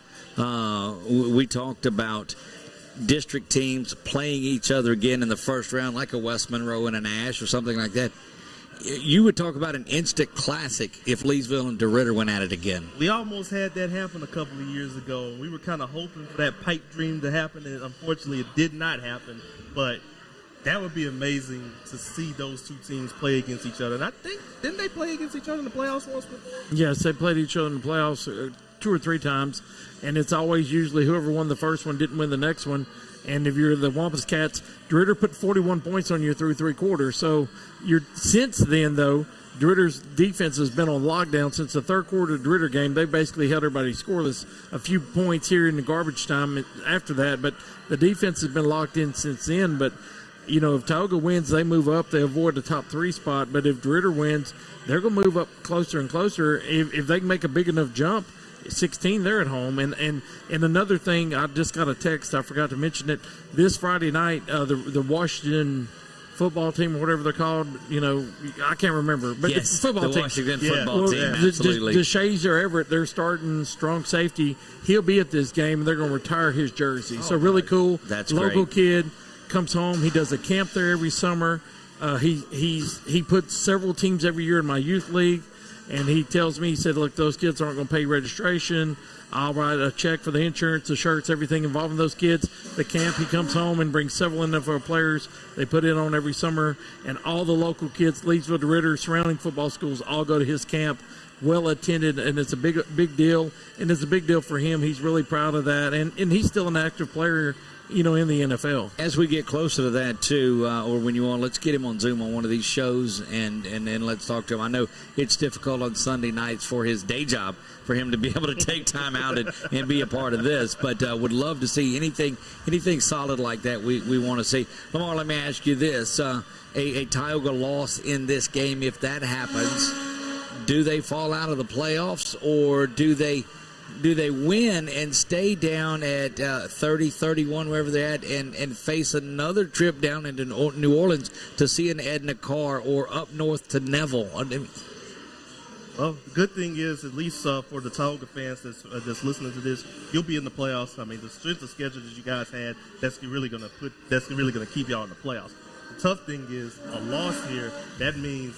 A: district teams playing each other again in the first round, like a West Monroe and an Ash or something like that. You would talk about an instant classic if Leesville and DeRitter went at it again.
C: We almost had that happen a couple of years ago. We were kind of hoping for that pipe dream to happen, and unfortunately it did not happen. But that would be amazing to see those two teams play against each other. And I think, didn't they play against each other in the playoffs once before?
B: Yes, they played each other in the playoffs 2 or 3 times. And it's always usually whoever won the first one didn't win the next one. And if you're the Wampus Cats, DeRitter put 41 points on you through 3 quarters. So since then, though, DeRitter's defense has been on lockdown since the third quarter of the DeRitter game. They basically held everybody scoreless. A few points here in the garbage time after that. But the defense has been locked in since then. But if Tioga wins, they move up. They avoid the top 3 spot. But if DeRitter wins, they're going to move up closer and closer. If they can make a big enough jump, 16, they're at home. And another thing, I just got a text. I forgot to mention it. This Friday night, the Washington football team or whatever they're called. I can't remember, but
A: Yes,
B: the football
A: the
B: team.
A: Washington football team,
B: The
A: absolutely.
B: DeShazer Everett, they're starting strong safety. He'll be at this game, and they're going to retire his jersey. So really cool.
A: That's
B: local
A: great.
B: kid comes home. He does a camp there every summer. He puts several teams every year in my youth league, and he tells me, he said, look, those kids aren't going to pay registration. I'll write a check for the insurance, the shirts, everything involving those kids. The camp, he comes home and brings several NFL players. They put it on every summer, and all the local kids, Leesville, DeRidder, surrounding football schools, all go to his camp. Well attended, and it's a big deal, and it's a big deal for him. He's really proud of that, and he's still an active player, in the NFL.
A: As we get closer to that, too, or when you want, let's get him on Zoom on one of these shows, and then let's talk to him. I know it's difficult on Sunday nights for his day job for him to be able to take time out and be a part of this, but would love to see anything solid like that we want to see. LaMar, let me ask you this. A Tioga loss in this game, if that happens, do they fall out of the playoffs, or do they win and stay down at 30, 31, wherever they're at, and face another trip down into New Orleans to see an Edna Carr, or up north to Neville?
C: Well, the good thing is, at least for the Tioga fans that's listening to this, you'll be in the playoffs. I mean, the strength of schedule that you guys had, that's really going to keep y'all in the playoffs. The tough thing is, a loss here, that means,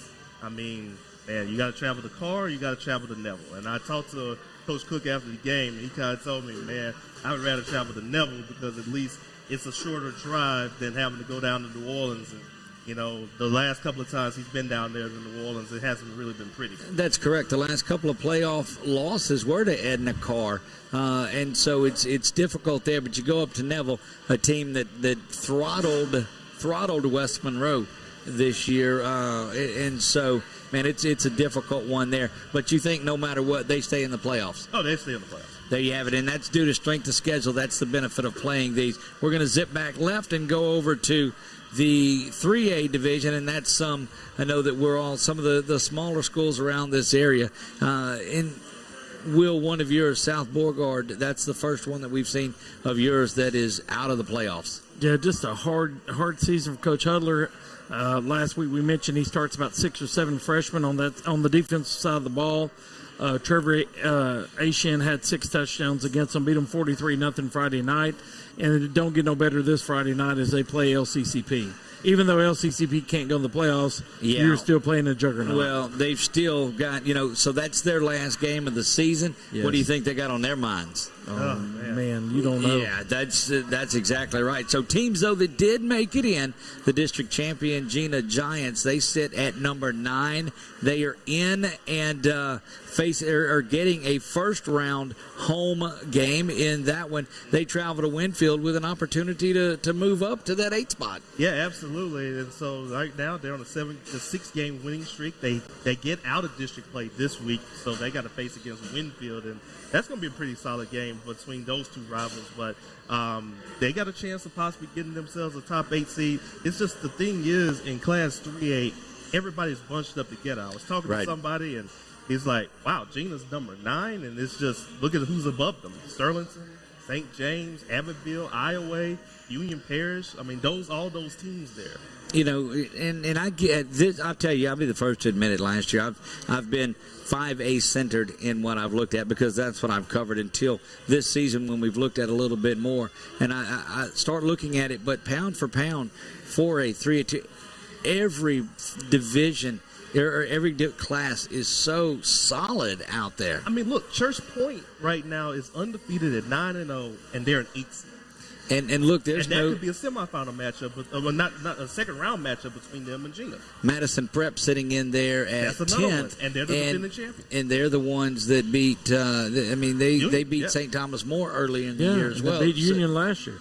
C: man, you got to travel to Carr, you got to travel to Neville. And I talked to Coach Cook after the game, and he kind of told me, man, I would rather travel to Neville because at least it's a shorter drive than having to go down to New Orleans. And, the last couple of times he's been down there to New Orleans, it hasn't really been pretty.
A: That's correct. The last couple of playoff losses were to Edna Carr, and so it's difficult there. But you go up to Neville, a team that throttled West Monroe this year, and so, man, it's a difficult one there. But you think no matter what, they stay in the playoffs?
C: Oh, they stay in the playoffs.
A: There you have it, and that's due to strength of schedule. That's the benefit of playing these. We're going to zip back left and go over to the 3A division, and that's I know that we're all some of the smaller schools around this area. Will, one of yours, South Beauregard, that's the first one that we've seen of yours that is out of the playoffs.
B: Yeah, just a hard season for Coach Hudler. Last week we mentioned he starts about 6 or 7 freshmen on the defensive side of the ball. Trevor Ashen had 6 touchdowns against them, beat them 43-0 Friday night, and it don't get no better this Friday night as they play LCCP. Even though LCCP can't go in the playoffs, you're still playing a juggernaut.
A: Well, they've still got, so that's their last game of the season.
B: Yes.
A: What do you think they got on their minds?
B: Oh, man, you don't know.
A: Yeah, that's exactly right. So teams, though, that did make it in, the district champion Gina Giants, they sit at number 9. They are in and are getting a first-round home game in that one. They travel to Winfield with an opportunity to move up to that 8th spot.
C: Yeah, absolutely. And so right now they're on a 6-game winning streak. They get out of district play this week, so they got to face against Winfield, and that's going to be a pretty solid game between those two rivals. But they got a chance of possibly getting themselves a top 8 seed. It's just the thing is, in Class 3A, everybody's bunched up together. I was talking to somebody, and he's like, wow, Gina's number 9, and it's just, look at who's above them. Sterlington, St. James, Abbeville, Iowa, Union Parish. I mean, all those teams there.
A: And I get this. I'll tell you, I'll be the first to admit it. Last year, I've been 5A centered in what I've looked at because that's what I've covered until this season when we've looked at a little bit more. And I start looking at it, but pound for pound, 4A, 3A, 2, every division or every class is so solid out there.
C: I mean, look, Church Point right now is undefeated at 9-0, and they're an 8 seed.
A: And look, there's
C: that could be a semifinal matchup, but not a second-round matchup between them and Gina.
A: Madison Prep sitting in there at 10th,
C: and they're the defending champion.
A: And they're the ones that beat. They beat St. Thomas more early in the year as well.
B: They beat Union last year.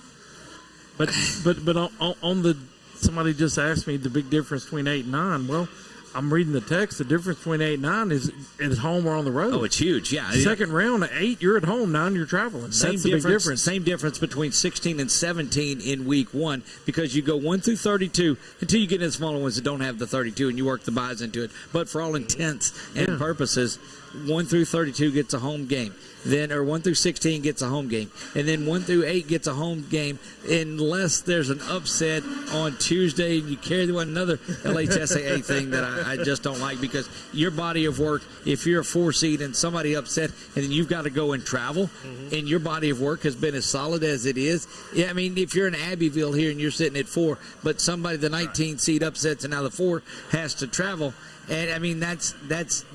B: But on the somebody just asked me the big difference between 8 and 9. Well, I'm reading the text. The difference between 8 and 9 is home or on the road.
A: Oh, it's huge. Yeah.
B: Second round at 8, you're at home. 9, you're traveling. That's the big difference.
A: Same difference between 16 and 17 in week 1 because you go 1 through 32 until you get into the smaller ones that don't have the 32 and you work the buys into it. But for all intents and purposes, 1 through 32 gets a home game. Then, or 1 through 16 gets a home game. And then 1 through 8 gets a home game unless there's an upset on Tuesday and you carry another LHSAA thing that I just don't like, because your body of work, if you're a 4 seed and somebody upset and then you've got to go and travel, and your body of work has been as solid as it is. Yeah, I mean, if you're in Abbeville here and you're sitting at 4, but somebody, the 19 seed upsets and now the 4 has to travel. And, I mean, that's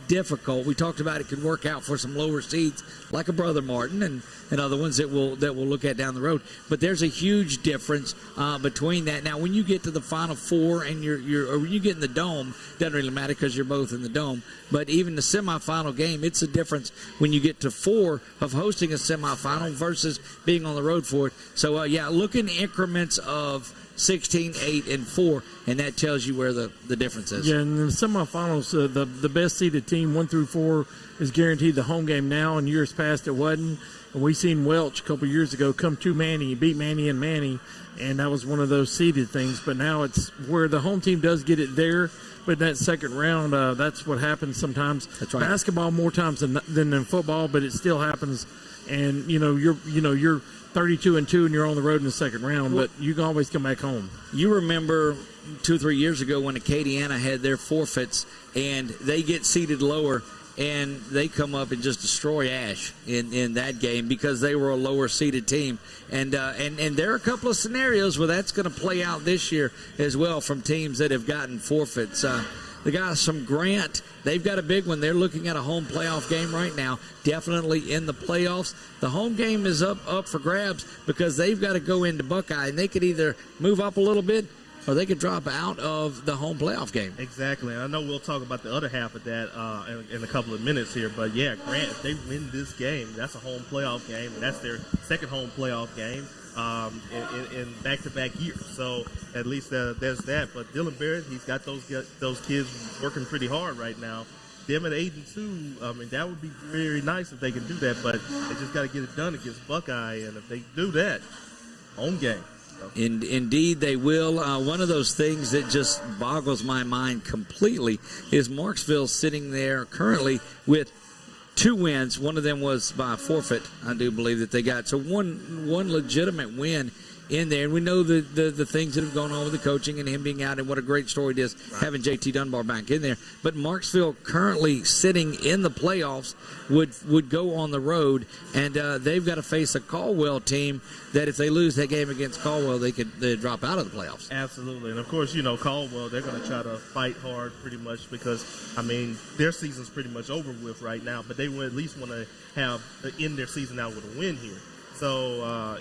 A: difficult. We talked about it could work out for some lower seeds like a Brother Martin and other ones that we'll look at down the road. But there's a huge difference between that. Now, when you get to the Final Four and or when you get in the Dome, doesn't really matter because you're both in the Dome. But even the semifinal game, it's a difference when you get to 4 of hosting a semifinal versus being on the road for it. So, look in increments of 16, 8, and 4, and that tells you where the difference is.
B: Yeah, in the semifinals, the best seeded team, 1 through 4, is guaranteed the home game now. In years past, it wasn't. And we seen Welch a couple years ago come to Manny, beat Manny and Manny, and that was one of those seeded things. But now it's where the home team does get it there. But in that second round, that's what happens sometimes.
A: That's right.
B: Basketball more times than in football, but it still happens. And you're 32-2 and you're on the road in the second round, but you can always come back home.
A: You remember 2 or 3 years ago when Acadiana had their forfeits and they get seated lower and they come up and just destroy Ash in that game because they were a lower seeded team. And there are a couple of scenarios where that's going to play out this year as well from teams that have gotten forfeits. The guys from Grant, they've got a big one. They're looking at a home playoff game right now, definitely in the playoffs. The home game is up for grabs because they've got to go into Buckeye, and they could either move up a little bit or they could drop out of the home playoff game.
C: Exactly. I know we'll talk about the other half of that in a couple of minutes here, but, yeah, Grant, if they win this game, that's a home playoff game, and that's their second home playoff game. In back-to-back years. So at least there's that. But Dylan Barrett, he's got those kids working pretty hard right now. Them at 8-2, I mean, that would be very nice if they can do that, but they just got to get it done against Buckeye, and if they do that, home game. So.
A: Indeed, they will. One of those things that just boggles my mind completely is Marksville sitting there currently with 2 wins. One of them was by forfeit, I do believe that they got. So one legitimate win in there. And we know the things that have gone on with the coaching and him being out, and what a great story it is having JT Dunbar back in there. But Marksville currently sitting in the playoffs would go on the road, and they've got to face a Caldwell team that if they lose that game against Caldwell, they'd drop out of the playoffs.
C: Absolutely. And, of course, Caldwell, they're going to try to fight hard pretty much because, I mean, their season's pretty much over with right now, but they would at least want to end their season out with a win here. So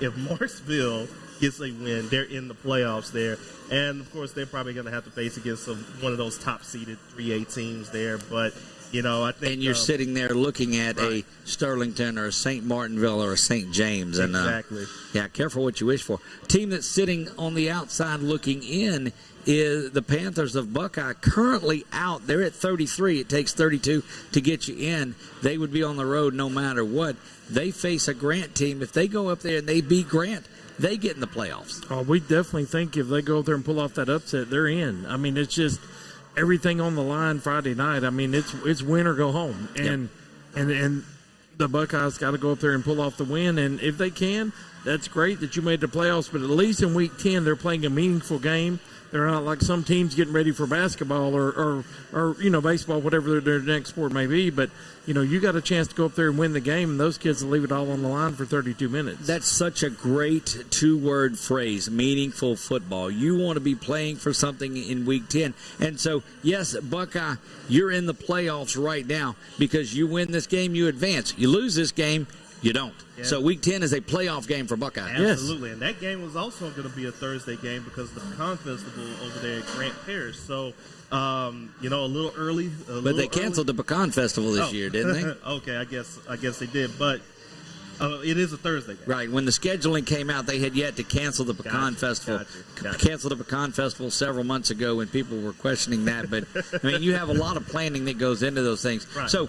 C: if Marksville gets a win, they're in the playoffs there. And, of course, they're probably going to have to face against one of those top-seeded 3A teams there. But, I think...
A: And you're sitting there looking at a Sterlington or a St. Martinville or a St. James.
C: Exactly.
A: And, careful what you wish for. Team that's sitting on the outside looking in is the Panthers of Buckeye, currently out. They're at 33. It takes 32 to get you in. They would be on the road no matter what. They face a Grant team. If they go up there and they beat Grant, they get in the playoffs.
B: Oh, we definitely think if they go up there and pull off that upset, they're in. I mean, it's just everything on the line Friday night. I mean, it's win or go home. And the Buckeyes got to go up there and pull off the win. And if they can, that's great that you made the playoffs. But at least in Week 10, they're playing a meaningful game. They're not like some teams getting ready for basketball or baseball, whatever their next sport may be. But, you got a chance to go up there and win the game, and those kids will leave it all on the line for 32 minutes.
A: That's such a great 2-word phrase, meaningful football. You want to be playing for something in Week 10. And so, yes, Buckeye, you're in the playoffs right now because you win this game, you advance. You lose this game, you don't. Yeah. So Week 10 is a playoff game for Buckeye.
C: Absolutely. Yes. And that game was also going to be a Thursday game because of the Pecan Festival over there at Grant Parish. So, a little early.
A: But they canceled the Pecan Festival this year, didn't they?
C: Okay, I guess they did. But it is a Thursday game.
A: Right. When the scheduling came out, they had yet to cancel the Pecan Festival. Gotcha. Canceled the Pecan Festival several months ago when people were questioning that. But, I mean, you have a lot of planning that goes into those things.
C: Right.
A: So,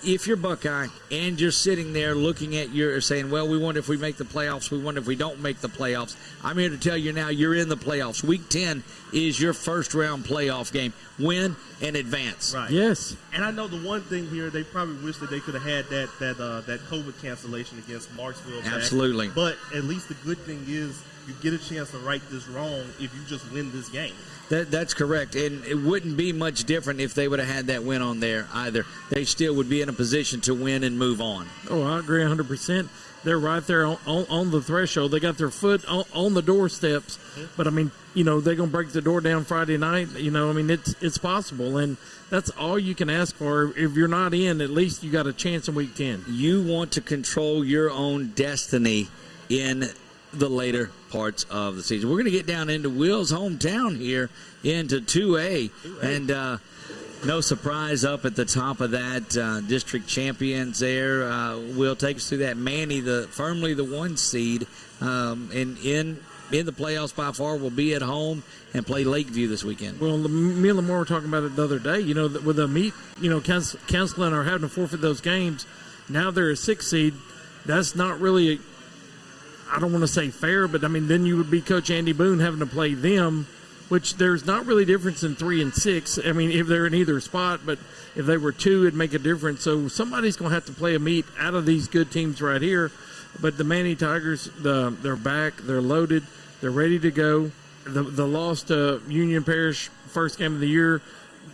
A: if you're Buckeye and you're sitting there looking at saying, well, we wonder if we make the playoffs, we wonder if we don't make the playoffs, I'm here to tell you now you're in the playoffs. Week 10 is your first round playoff game. Win and advance.
C: Right.
B: Yes.
C: And I know the one thing here, they probably wish that they could have had that COVID cancellation against Marksville back.
A: Absolutely.
C: But at least the good thing is you get a chance to right this wrong if you just win this game.
A: That's correct, and it wouldn't be much different if they would have had that win on there either. They still would be in a position to win and move on.
B: Oh, I agree 100%. They're right there on the threshold. They got their foot on the doorsteps. But, I mean, they're going to break the door down Friday night. It's possible. And that's all you can ask for. If you're not in, at least you got a chance in Week 10.
A: You want to control your own destiny in the later parts of the season. We're going to get down into Will's hometown here into 2A. And no surprise up at the top of that, district champions there. Will take us through that. Manny, firmly the 1 seed, and in the playoffs by far, will be at home and play Lakeview this weekend.
B: Well, me and LaMar were talking about it the other day. With the meet, canceling or having to forfeit those games, now they're a 6 seed. That's not really I don't want to say fair, but, then you would be Coach Andy Boone having to play them, which there's not really difference in 3 and 6. If they're in either spot, but if they were 2, it'd make a difference. So somebody's going to have to play a meet out of these good teams right here. But the Manny Tigers, they're back. They're loaded. They're ready to go. The loss to Union Parish, first game of the year,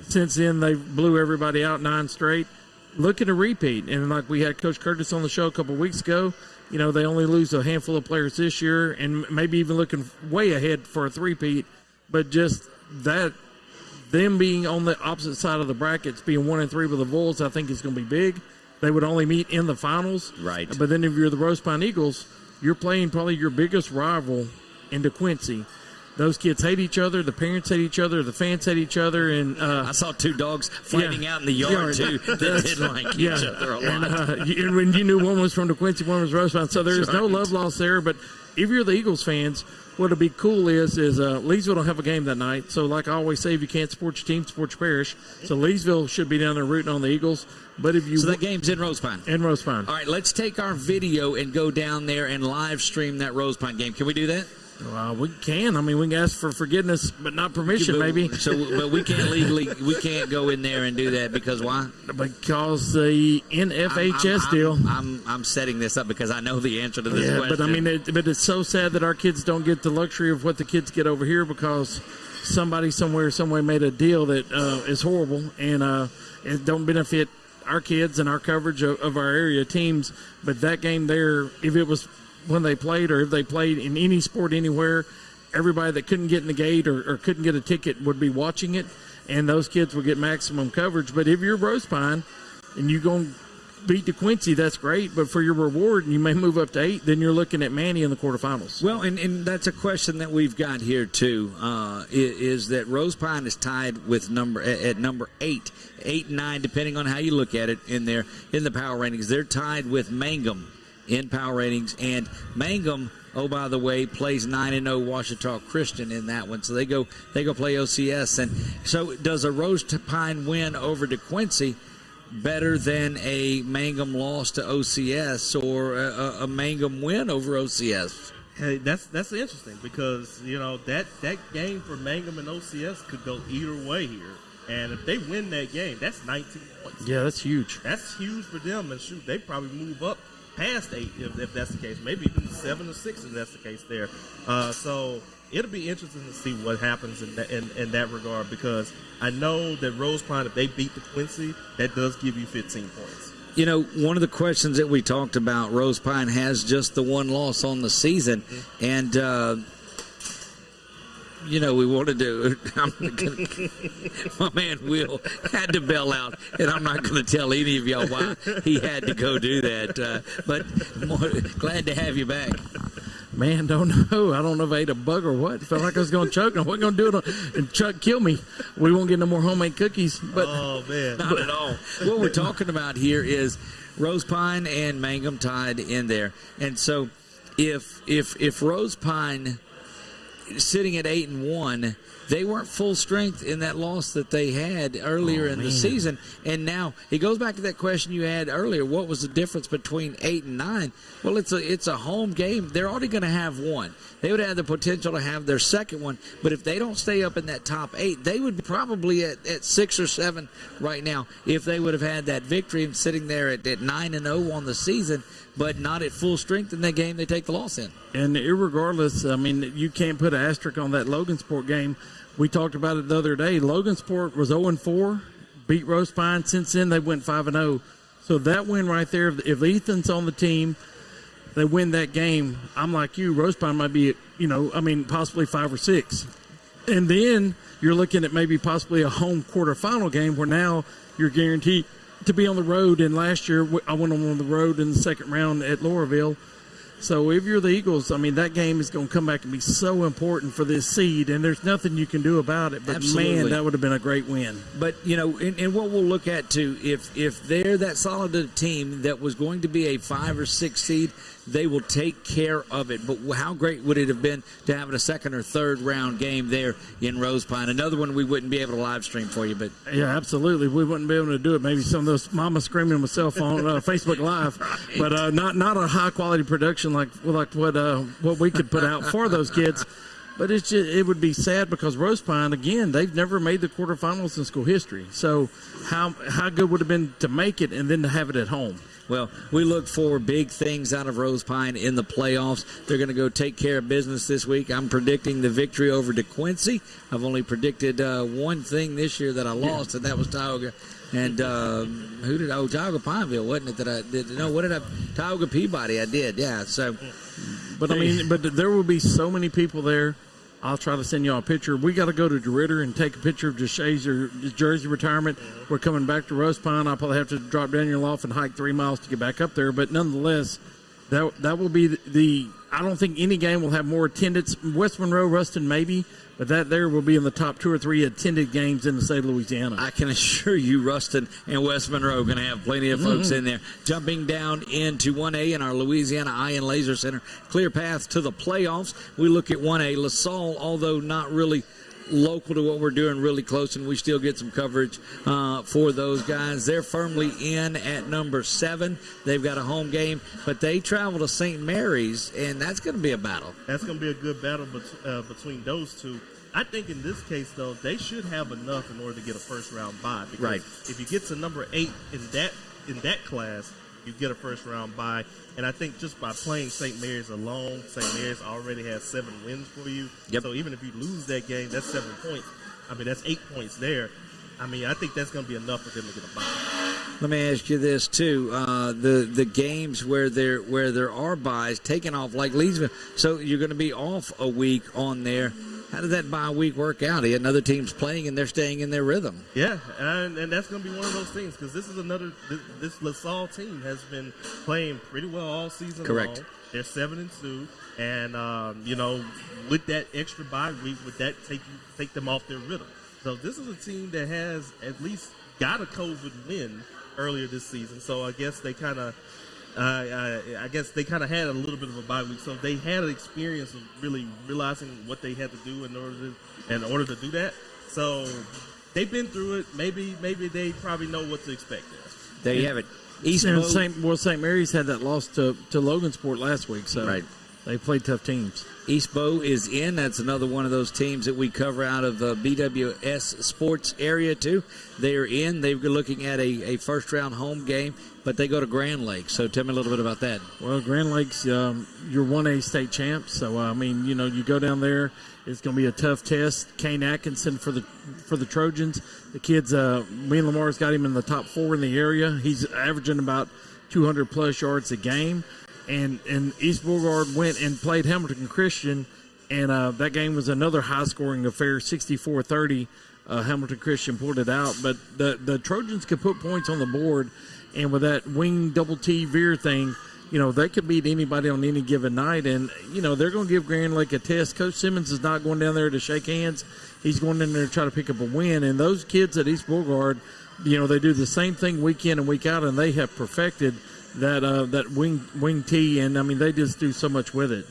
B: since then they blew everybody out 9 straight. Looking to repeat. And like we had Coach Curtis on the show a couple of weeks ago, they only lose a handful of players this year and maybe even looking way ahead for a three-peat. But just that, them being on the opposite side of the brackets, being 1 and 3 with the Bulls, I think is going to be big. They would only meet in the finals.
A: Right.
B: But then if you're the Rose Pine Eagles, you're playing probably your biggest rival in DeQuincy. Those kids hate each other. The parents hate each other. The fans hate each other. And
A: I saw 2 dogs fighting out in the yard, too, that didn't like each other a lot.
B: And when you knew one was from DeQuincy, one was Rose Pine. So there's no love lost there. But if you're the Eagles fans, what'll be cool is Leesville don't have a game that night. So like I always say, if you can't support your team, support your parish. So Leesville should be down there rooting on the Eagles. But if you
A: So that game's in Rose Pine.
B: In Rose Pine.
A: All right, let's take our video and go down there and live stream that Rose Pine game. Can we do that?
B: We can. We can ask for forgiveness, but not permission, maybe.
A: But we can't legally, we can't go in there and do that because why?
B: Because the NFHS deal.
A: I'm setting this up because I know the answer to this question.
B: But it's so sad that our kids don't get the luxury of what the kids get over here because somebody somewhere, somewhere made a deal that is horrible and it don't benefit our kids and our coverage of our area teams. But that game there, if it was when they played or if they played in any sport anywhere, everybody that couldn't get in the gate or couldn't get a ticket would be watching it, and those kids would get maximum coverage. But if you're Rose Pine and you're going to beat DeQuincy, that's great, but for your reward, and you may move up to 8, then you're looking at Manny in the quarterfinals.
A: Well, and that's a question that we've got here, too, is that Rose Pine is tied with number 8, 8 and 9, depending on how you look at it in the power ratings. They're tied with Mangum in power ratings, and Mangum, oh, by the way, plays 9-0 Ouachita Christian in that one, so they go play OCS. And so does a Rose Pine win over DeQuincy better than a Mangum loss to OCS or a Mangum win over OCS?
C: Hey, that's interesting because that game for Mangum and OCS could go either way here, and if they win that game, that's 19 points.
B: Yeah, that's huge.
C: That's huge for them, and shoot, they probably move up past 8 if that's the case, maybe even 7 or 6 if that's the case there. So it'll be interesting to see what happens in that regard because I know that Rose Pine, if they beat DeQuincy, that does give you 15 points.
A: One of the questions that we talked about, Rose Pine has just the 1 loss on the season, and we wanted to. My man Will had to bail out, and I'm not going to tell any of y'all why he had to go do that. But glad to have you back.
B: Man, don't know. I don't know if I ate a bug or what. Felt like I was going to choke. I wasn't going to do it, and Chuck kill me. We won't get no more homemade cookies. But
C: oh man,
A: not at all. What we're talking about here is Rose Pine and Mangum tied in there, and so if Rose Pine sitting at 8-1. They weren't full strength in that loss that they had earlier in the season. And now it goes back to that question you had earlier. What was the difference between 8 and 9? Well, it's a home game. They're already going to have one. They would have the potential to have their second one. But if they don't stay up in that top 8, they would be probably at 6 or 7 right now if they would have had that victory and sitting there at 9-0 on the season, but not at full strength in that game they take the loss in.
B: And irregardless, I mean, you can't put an asterisk on that Logansport game. We talked about it the other day. Logansport was 0-4, beat Rose Pine. Since then, they went 5-0. So that win right there, if Ethan's on the team, they win that game, I'm like you, Rose Pine might be, possibly 5 or 6. And then you're looking at maybe possibly a home quarterfinal game where now you're guaranteed to be on the road. And last year, I went on the road in the second round at Laurelville. So if you're the Eagles, I mean, that game is going to come back and be so important for this seed, and there's nothing you can do about it. But,
A: Absolutely.
B: Man, that would have been a great win.
A: But, and what we'll look at, too, if they're that solid a team that was going to be a 5 or 6 seed, they will take care of it. But how great would it have been to have a second or third round game there in Rose Pine? Another one we wouldn't be able to live stream for you. But
B: yeah, absolutely. We wouldn't be able to do it. Maybe some of those mamas screaming with cell phone Facebook Live. Right. But not a high-quality production like what we could put out for those kids. But it would be sad because Rose Pine, again, they've never made the quarterfinals in school history. So how good would it have been to make it and then to have it at home?
A: Well, we look for big things out of Rose Pine in the playoffs. They're going to go take care of business this week. I'm predicting the victory over DeQuincy. I've only predicted one thing this year that I lost, and that was Tioga. And Tioga Pineville, wasn't it? That I did. No, what did I? Tioga Peabody. I did. Yeah. So,
B: but there will be so many people there. I'll try to send you all a picture. We got to go to DeRitter and take a picture of Deshay's jersey retirement. We're coming back to Rose Pine. I'll probably have to drop down your loft and hike 3 miles to get back up there. But nonetheless, that will be the I don't think any game will have more attendance. West Monroe, Ruston, maybe. But that there will be in the top 2 or 3 attended games in the state of Louisiana.
A: I can assure you Ruston and West Monroe are going to have plenty of folks in there. Jumping down into 1A in our Louisiana Eye and Laser Center. Clear path to the playoffs. We look at 1A. LaSalle, although not really local to what we're doing, really close, and we still get some coverage for those guys. They're firmly in at number 7. They've got a home game, but they travel to St. Mary's, and that's going to be a battle.
C: That's going to be a good battle between those two. I think in this case, though, they should have enough in order to get a first-round bye. Because if you get to number 8 in that class, you get a first-round bye. And I think just by playing St. Mary's alone, St. Mary's already has 7 wins for you. Yep. So even if you lose that game, that's 7 points. I mean, that's 8 points there. I mean, I think that's going to be enough for them to get a bye.
A: Let me ask you this too: the games where there are byes taken off, like Leesville. So you're going to be off a week on there. How did that bye week work out? Another team's playing and they're staying in their rhythm.
C: Yeah, and that's going to be one of those things because this LaSalle team has been playing pretty well all season
A: Correct.
C: long. They're 7-2, and with that extra bye week, would that take them off their rhythm? So this is a team that has at least got a COVID win earlier this season. So I guess they kind of. had a little bit of a bye week, so they had an experience of really realizing what they had to do in order to do that. So they've been through it. Maybe they probably know what to expect.
A: There you have it.
B: St. Mary's had that loss to Logansport last week, so they played tough teams.
A: East Bow is in. That's another one of those teams that we cover out of the BWS sports area, too. They are in. They're looking at a first-round home game, but they go to Grand Lake. So tell me a little bit about that.
B: Well, Grand Lake's your 1A state champs. So, you go down there. It's going to be a tough test. Kane Atkinson for the Trojans. The kids, me and LaMar's got him in the top 4 in the area. He's averaging about 200-plus yards a game. And East Beauregard went and played Hamilton Christian, and that game was another high-scoring affair, 64-30. Hamilton Christian pulled it out. But the Trojans could put points on the board, and with that wing double T veer thing, they could beat anybody on any given night. And, they're going to give Grand Lake a test. Coach Simmons is not going down there to shake hands. He's going in there to try to pick up a win. And those kids at East Beauregard, they do the same thing week in and week out, and they have perfected that wing tee, and they just do so much with it.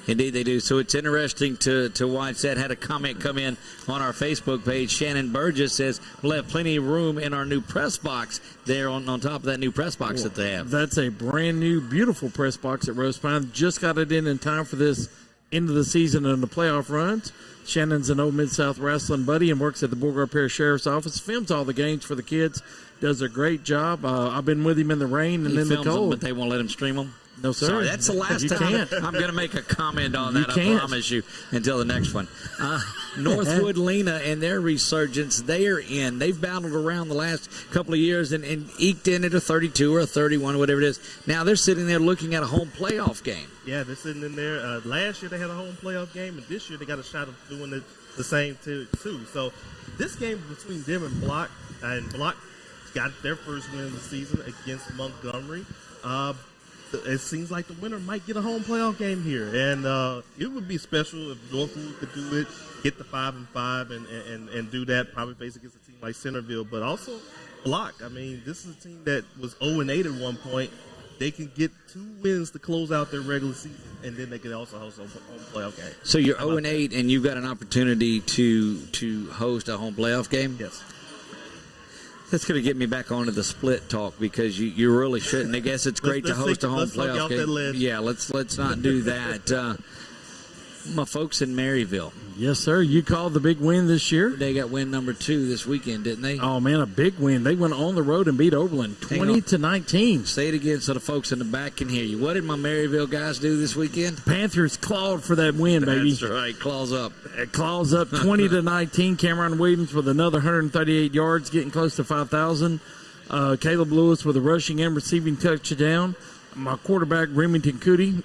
A: Indeed, they do. So it's interesting to watch that. Had a comment come in on our Facebook page. Shannon Burgess says we'll have plenty of room in our new press box there on top of that new press box that they have.
B: That's a brand new, beautiful press box at Rose Pine. Just got it in time for this end of the season and the playoff runs. Shannon's an old Mid-South wrestling buddy and works at the Beauregard Parish Sheriff's Office. Films all the games for the kids. Does a great job. I've been with him in the rain and in the cold.
A: But they won't let him stream them?
B: No, sir.
A: Sorry, that's the last time I'm going to make a comment on that. I promise you until the next one. Northwood Lena and their resurgence, they are in. They've battled around the last couple of years and eked in at a 32 or a 31, whatever it is. Now they're sitting there looking at a home playoff game.
C: Yeah, they're sitting in there. Last year they had a home playoff game, and this year they got a shot of doing it the same too. So this game between them and Block got their first win of the season against Montgomery. It seems like the winner might get a home playoff game here, and it would be special if Northwood could do it, get the 5-5, and do that. Probably face against a team like Centerville, but also Block. I mean, this is a team that was 0-8 at one point. They can get 2 wins to close out their regular season, and then they can also host a home playoff game.
A: So you're 0-8, and you've got an opportunity to host a home playoff game?
C: Yes.
A: That's going to get me back onto the split talk because you really shouldn't. I guess it's great to host a home playoff game. Yeah, let's not do that. My folks in Maryville.
B: Yes, sir. You called the big win this year.
A: They got win number 2 this weekend, didn't they?
B: Oh man, a big win. They went on the road and beat Oberlin 20-19.
A: Say it again so the folks in the back can hear you. What did my Maryville guys do this weekend?
B: Panthers clawed for that win, baby.
A: That's right. Claws up.
B: Claws up 20-19. Cameron Williams with another 138 yards, getting close to 5,000. Caleb Lewis with a rushing and receiving touchdown. My quarterback, Remington Cootie,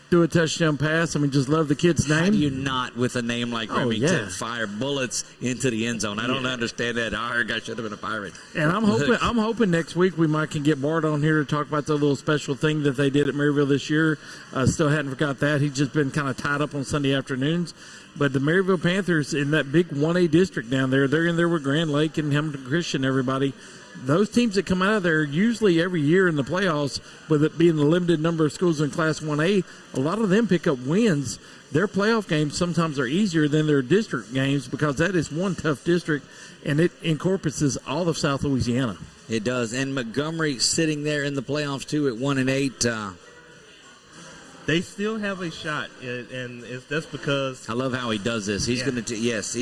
B: do a touchdown pass. I mean, just love the kid's name.
A: How do you not, with a name like Remington, fire bullets into the end zone? I don't understand that. I heard I should have been a Pirate.
B: And I'm hoping next week we might can get Bart on here to talk about the little special thing that they did at Maryville this year. Still hadn't forgot that. He's just been kind of tied up on Sunday afternoons. But the Maryville Panthers in that big 1A district down there, they're in there with Grand Lake and Hamilton Christian, everybody. Those teams that come out of there usually every year in the playoffs, with it being the limited number of schools in Class 1A, a lot of them pick up wins. Their playoff games sometimes are easier than their district games because that is one tough district, and it encompasses all of South Louisiana.
A: It does. And Montgomery sitting there in the playoffs, too, at 1-8.
C: They still have a shot, and that's because
A: I love how he does this. He's going to, yes.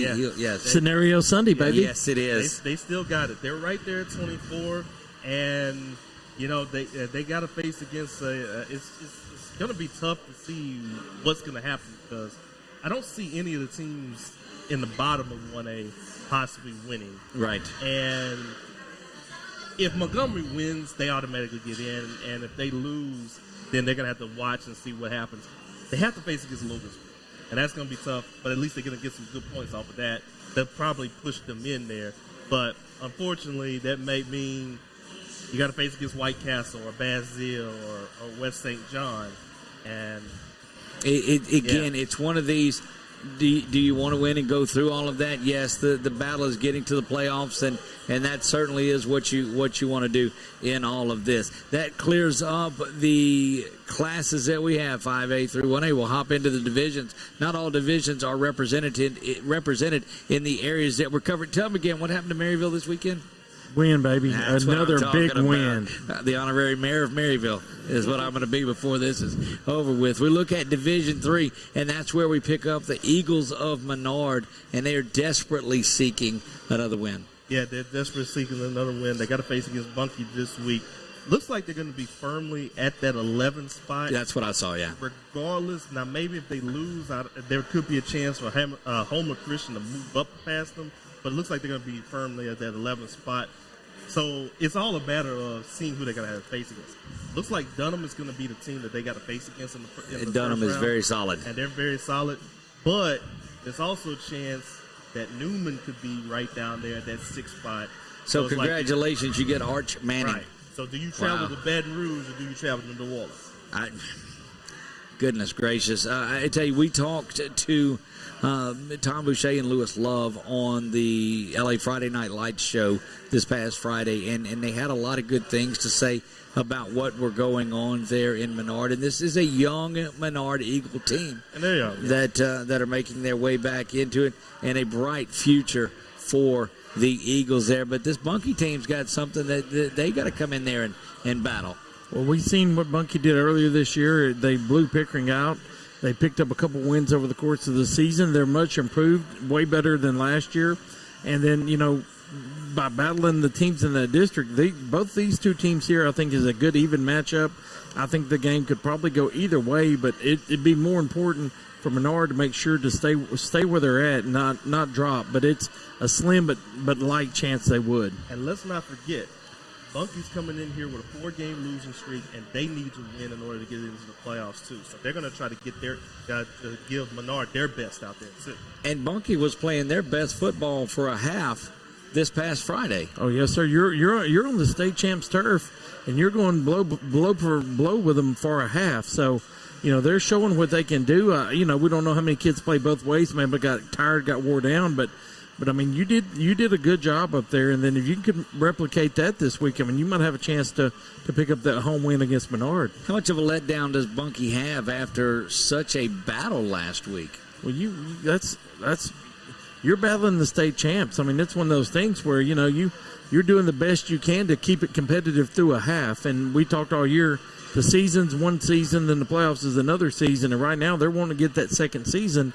B: Scenario Sunday, baby.
A: Yes, it is.
C: They still got it. They're right there at 24, and they got to face against. It's going to be tough to see what's going to happen because I don't see any of the teams in the bottom of 1A possibly winning.
A: Right.
C: And if Montgomery wins, they automatically get in, and if they lose, then they're going to have to watch and see what happens. They have to face against Logansport, and that's going to be tough, but at least they're going to get some good points off of that. They'll probably push them in there, but unfortunately, that may mean you got to face against White Castle or Basile or West St. John. And
A: it's one of these. Do you want to win and go through all of that? Yes, the battle is getting to the playoffs, and that certainly is what you want to do in all of this. That clears up the classes that we have, 5A through 1A. We'll hop into the divisions. Not all divisions are represented in the areas that we're covered. Tell me again, what happened to Maryville this weekend?
B: Win, baby.
A: That's
B: another big win.
A: The honorary mayor of Maryville is what I'm going to be before this is over with. We look at Division 3, and that's where we pick up the Eagles of Menard, and they are desperately seeking another win.
C: Yeah, they're desperately seeking another win. They got to face against Bunkie this week. Looks like they're going to be firmly at that 11 spot.
A: That's what I saw, yeah.
C: Regardless, now maybe if they lose, there could be a chance for Homer Christian to move up past them, but it looks like they're going to be firmly at that 11th spot. So it's all a matter of seeing who they're going to have to face against. Looks like Dunham is going to be the team that they got to face against in the
A: Dunham
C: first
A: is
C: round.
A: very solid.
C: And they're very solid. But there's also a chance that Newman could be right down there at that 6th spot.
A: So congratulations, you get Arch Manning.
C: Right. So do you travel to Baton Rouge or do you travel to New Orleans?
A: Goodness gracious. I tell you, we talked to Tom Boucher and Lewis Love on the LA Friday Night Lights show this past Friday, and they had a lot of good things to say about what were going on there in Menard. And this is a young Menard Eagle team that are making their way back into it, and a bright future for the Eagles there. But this Bunkie team's got something that they got to come in there and battle.
B: Well, we've seen what Bunkie did earlier this year. They blew Pickering out. They picked up a couple wins over the course of the season. They're much improved, way better than last year. And then, by battling the teams in that district, both these two teams here, I think, is a good even matchup. I think the game could probably go either way, but it'd be more important for Menard to make sure to stay where they're at, and not drop. But it's a slim but light chance they would.
C: And let's not forget, Bunkie's coming in here with a 4-game losing streak, and they need to win in order to get into the playoffs too. So they're going to try to get give Menard their best out there too.
A: And Bunkie was playing their best football for a half this past Friday.
B: Oh yes, sir. You're on the state champs turf, and you're going blow for blow with them for a half. So, they're showing what they can do. We don't know how many kids play both ways. Maybe got tired, got wore down, but I mean, you did a good job up there. And then if you could replicate that this week, I mean, you might have a chance to pick up that home win against Menard.
A: How much of a letdown does Bunkie have after such a battle last week?
B: Well, that's you're battling the state champs. I mean, it's one of those things where you're doing the best you can to keep it competitive through a half. And we talked all year. The season's one season, then the playoffs is another season, and right now they're wanting to get that second season.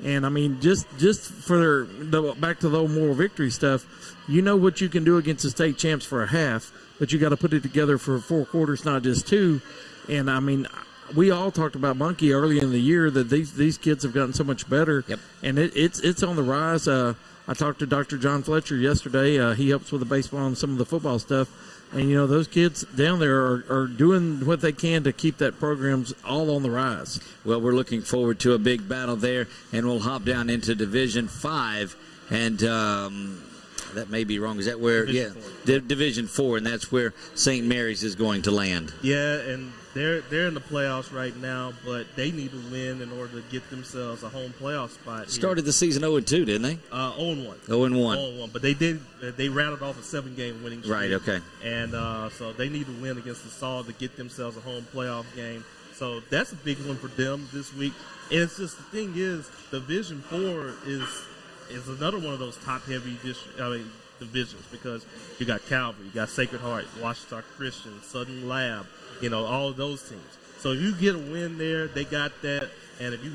B: And I mean, just for back to the old moral victory stuff, what you can do against the state champs for a half, but you got to put it together for 4 quarters, not just 2. And I mean, we all talked about Bunkie early in the year that these kids have gotten so much better.
A: Yep.
B: And it's on the rise. I talked to Dr. John Fletcher yesterday. He helps with the baseball and some of the football stuff. And, those kids down there are doing what they can to keep that program's all on the rise.
A: Well, we're looking forward to a big battle there, and we'll hop down into Division 5. And that may be wrong. Is that where? Division 4, and that's where St. Mary's is going to land.
C: Yeah, and they're in the playoffs right now, but they need to win in order to get themselves a home playoff spot.
A: Started the season 0-2, didn't they?
C: 0-1.
A: 0-1.
C: But they rounded off a 7-game winning streak.
A: Right. Okay.
C: And so they need to win against the Saw to get themselves a home playoff game. So that's a big one for them this week. And it's just the thing is, Division 4 is another one of those top-heavy divisions because you got Calvary, you got Sacred Heart, Washington Christian, Southern Lab, all of those teams. So if you get a win there, they got that. And if you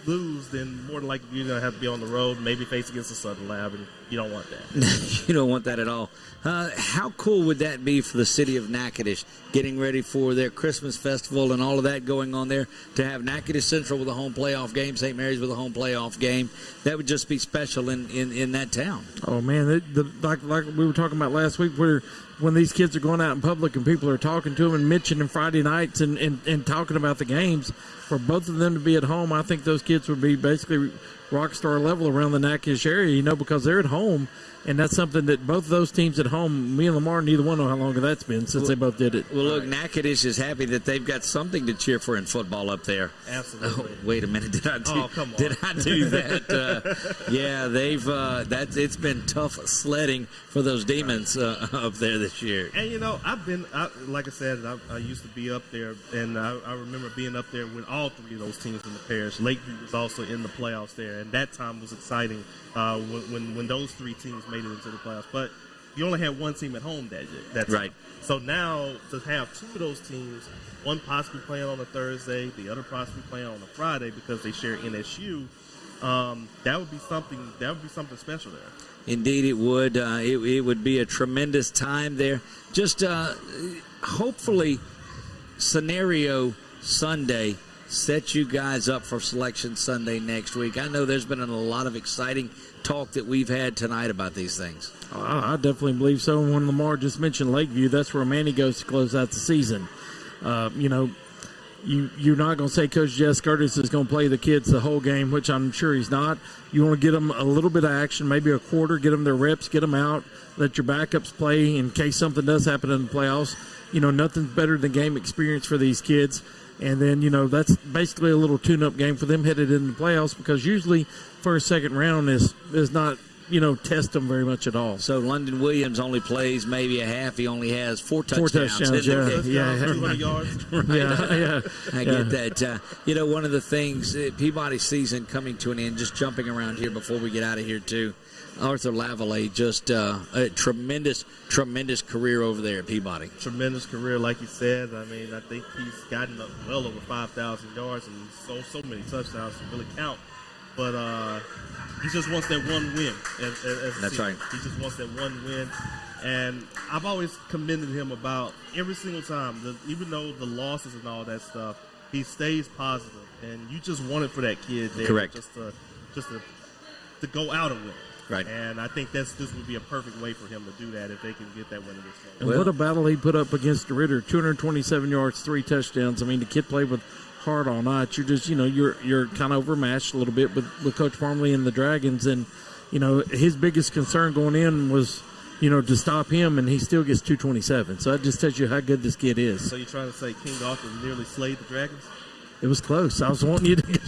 C: lose, then more than likely you're going to have to be on the road, maybe face against the Southern Lab, and you don't want that.
A: You don't want that at all. How cool would that be for the city of Natchitoches, getting ready for their Christmas festival and all of that going on there, to have Natchitoches Central with a home playoff game, St. Mary's with a home playoff game? That would just be special in that town.
B: Oh, man, like we were talking about last week, where when these kids are going out in public and people are talking to them and mentioning Friday nights and talking about the games, for both of them to be at home, I think those kids would be basically rock star level around the Natchitoches area, because they're at home. And that's something that both of those teams at home, me and LaMar, neither one know how long that's been since they both did it.
A: Well, look, Natchitoches is happy that they've got something to cheer for in football up there.
C: Absolutely.
A: Oh, wait a minute, did I do that? Yeah, it's been tough sledding for those demons up there this year.
C: And like I said, I used to be up there, and I remember being up there with all 3 of those teams in the parish. Lakeview was also in the playoffs there, and that time was exciting when those 3 teams made it into the playoffs. But you only had one team at home that year. That's
A: right.
C: So now to have 2 of those teams, one possibly playing on a Thursday, the other possibly playing on a Friday because they share NSU, that would be something. That would be something special there.
A: Indeed, it would. It would be a tremendous time there. Just hopefully, Scenario Sunday set you guys up for Selection Sunday next week. I know there's been a lot of exciting talk that we've had tonight about these things.
B: I definitely believe so. When LaMar just mentioned Lakeview, that's where Manny goes to close out the season. you're not going to say Coach Jess Curtis is going to play the kids the whole game, which I'm sure he's not. You want to get them a little bit of action, maybe a quarter, get them their reps, get them out, let your backups play in case something does happen in the playoffs. Nothing's better than game experience for these kids. And then, that's basically a little tune-up game for them headed into the playoffs, because usually first, second round is not, test them very much at all.
A: So London Williams only plays maybe a half. He only has four touchdowns.
C: 200 yards.
A: Right.
B: Yeah.
A: I get that. One of the things, Peabody's season coming to an end, just jumping around here before we get out of here, too. Arthur Lavallee, just a tremendous career over there at Peabody.
C: Tremendous career, like you said. I mean, I think he's gotten up well over 5,000 yards and so many touchdowns to really count. But he just wants that one win.
A: That's right.
C: He just wants that one win. And I've always commended him about every single time, even though the losses and all that stuff, he stays positive. And you just want it for that kid there.
A: Correct.
C: Just to go out and win.
A: Right.
C: And I think this would be a perfect way for him to do that if they can get that win in this game.
B: And what a battle he put up against Ritter, 227 yards, 3 touchdowns. I mean, the kid played with heart all night. You're just, you're kind of overmatched a little bit with Coach Parmley and the Dragons. And, his biggest concern going in was, to stop him, and he still gets 227. So that just tells you how good this kid is.
C: So you're trying to say King Arthur nearly slayed the Dragons?
B: It was close. I was wanting you to go.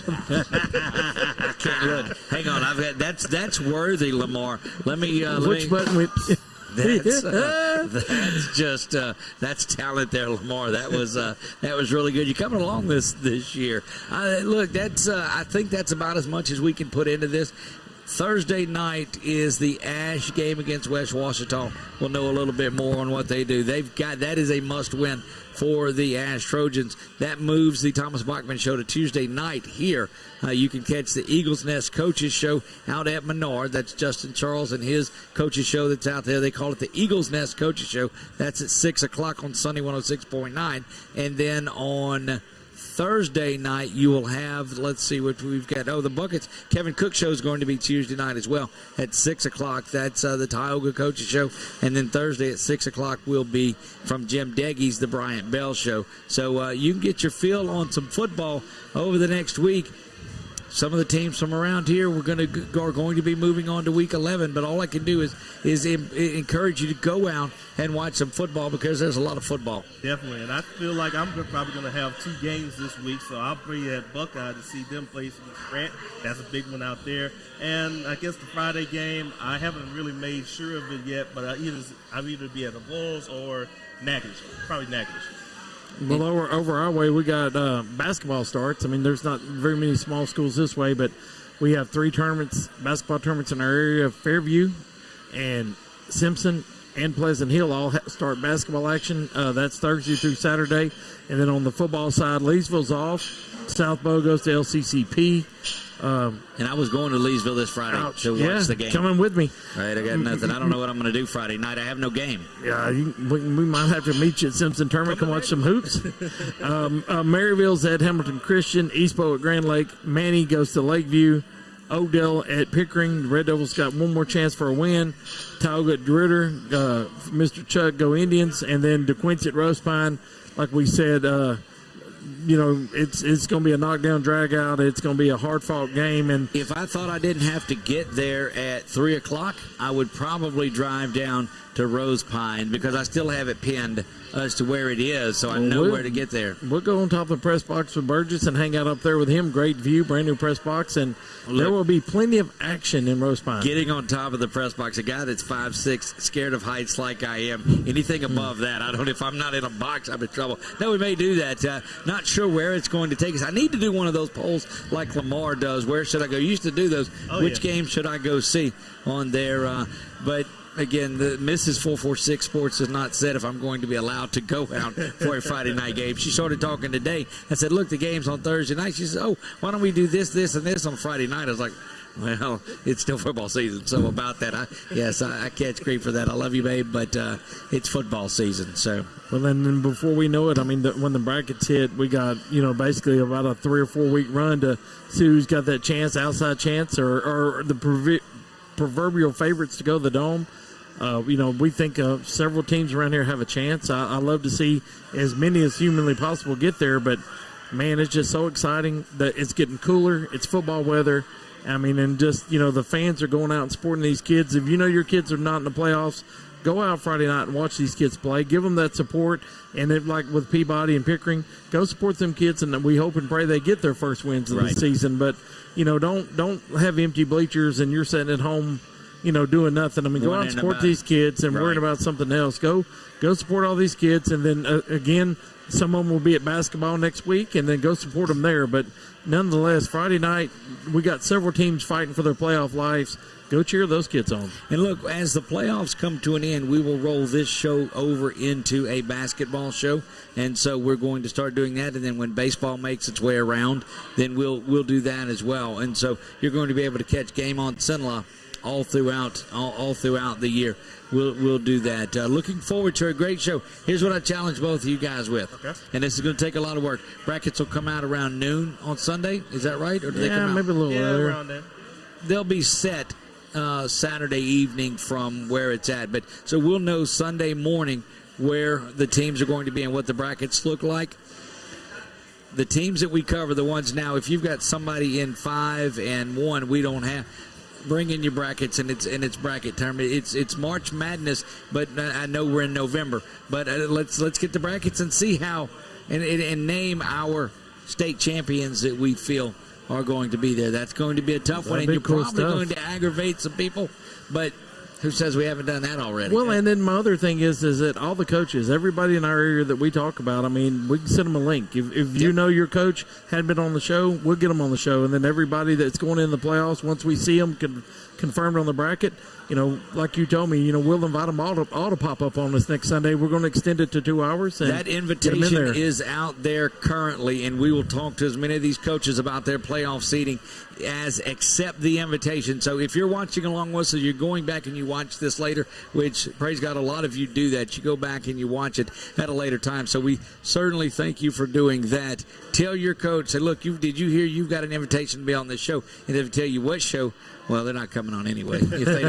A: Look, hang on. I've got that's worthy, LaMar. Let me.
B: Which button whips?
A: That's just that's talent there, LaMar. That was really good. You're coming along this year. Look, that's I think that's about as much as we can put into this. Thursday night is the Ash game against West Washita. We'll know a little bit more on what they do. That is a must-win for the Ash Trojans. That moves the Thomas Bachman Show to Tuesday night here. You can catch the Eagles Nest Coaches Show out at Menard. That's Justin Charles and his coaches show that's out there. They call it the Eagles Nest Coaches Show. That's at 6 o'clock on Sunday 106.9. And then on Thursday night, you will have, let's see what we've got. Oh, the Buckets. Kevin Cook Show is going to be Tuesday night as well at 6 o'clock. That's the Tioga Coaches Show. And then Thursday at 6 o'clock will be from Jim Deggy's The Bryant Bell Show. So you can get your feel on some football over the next week. Some of the teams from around here are going to be moving on to Week 11, but all I can do is encourage you to go out and watch some football, because there's a lot of football.
C: Definitely, and I feel like I'm probably going to have 2 games this week, so I'll be at Buckeye to see them play against Grant. That's a big one out there. And I guess the Friday game, I haven't really made sure of it yet, but I'll either be at the Bulls or Natchitoches, probably Natchitoches.
B: Well, over our way, we got basketball starts. I mean, there's not very many small schools this way, but we have 3 basketball tournaments in our area. Fairview and Simpson and Pleasant Hill all start basketball action. That's Thursday through Saturday. And then on the football side, Leesville's off. South Bow goes to LCCP.
A: And I was going to Leesville this Friday to watch the game.
B: Coming with me.
A: All right, I got nothing. I don't know what I'm going to do Friday night. I have no game.
B: Yeah, we might have to meet you at Simpson Tournament. Come watch some hoops. Maryville's at Hamilton Christian. Eastbo at Grand Lake. Manny goes to Lakeview. Oakdale at Pickering. The Red Devils got one more chance for a win. Tioga at DeRitter. Mr. Chuck go Indians. And then DeQuincy at Rose Pine. Like we said, it's going to be a knockdown drag out. It's going to be a hard-fought game. And
A: if I thought I didn't have to get there at 3 o'clock, I would probably drive down to Rose Pine, because I still have it pinned as to where it is, so I know where to get there.
B: We'll go on top of the press box with Burgess and hang out up there with him. Great view, brand new press box, and there will be plenty of action in Rose Pine.
A: Getting on top of the press box, a guy that's 5'6", scared of heights like I am, anything above that, if I'm not in a box, I'm in trouble. No, we may do that. Not sure where it's going to take us. I need to do one of those polls like LaMar does. Where should I go? You used to do those. Which game should I go see on there? But again, the Mrs. 446 Sports has not said if I'm going to be allowed to go out for a Friday night game. She started talking today. I said, look, the game's on Thursday night. She said, why don't we do this, and this on Friday night? I was like, well, it's still football season, so about that, I catch grief for that. I love you, babe, but it's football season. So,
B: well, then before we know it, I mean, when the brackets hit, we got basically about a 3 or 4 week run to see who's got that chance, outside chance, or the proverbial favorites to go to the Dome. We think several teams around here have a chance. I love to see as many as humanly possible get there, but man, it's just so exciting that it's getting cooler. It's football weather. I mean, and just, the fans are going out and supporting these kids. If you know your kids are not in the playoffs, go out Friday night and watch these kids play. Give them that support. And if, like with Peabody and Pickering, go support them kids, and we hope and pray they get their first wins of the season. But, don't have empty bleachers and you're sitting at home, doing nothing. I mean, go out and support these kids and worrying about something else. Go support all these kids. And then, again, some of them will be at basketball next week, and then go support them there. But nonetheless, Friday night, we got several teams fighting for their playoff lives. Go cheer those kids on.
A: And look, as the playoffs come to an end, we will roll this show over into a basketball show. And so we're going to start doing that. And then when baseball makes its way around, then we'll do that as well. And so you're going to be able to catch Game on CENLA all throughout the year. We'll do that. Looking forward to a great show. Here's what I challenge both of you guys with. Okay. And this is going to take a lot of work. Brackets will come out around noon on Sunday. Is that right? Or do they come out?
B: Maybe a little earlier.
C: Around then.
A: They'll be set Saturday evening from where it's at. But so we'll know Sunday morning where the teams are going to be and what the brackets look like. The teams that we cover, the ones now, if you've got somebody in 5 and 1, we don't have. Bring in your brackets, and it's bracket time. It's March Madness, but I know we're in November. But let's get the brackets and see how and name our state champions that we feel are going to be there. That's going to be a tough one, and you're probably going to aggravate some people. But who says we haven't done that already?
B: Well, and then my other thing is that all the coaches, everybody in our area that we talk about, I mean, we can send them a link. If you know your coach hadn't been on the show, we'll get them on the show. And then everybody that's going in the playoffs, once we see them confirmed on the bracket, like you told me, we'll invite them all to pop up on us next Sunday. We're going to extend it to 2 hours. And
A: that invitation is out there currently, and we will talk to as many of these coaches about their playoff seating as accept the invitation. So if you're watching along with us, or you're going back and you watch this later, which, praise God, a lot of you do that. You go back and you watch it at a later time. So we certainly thank you for doing that. Tell your coach, say, look, did you hear you've got an invitation to be on this show? And if they tell you what show, well, they're not coming on anyway. If they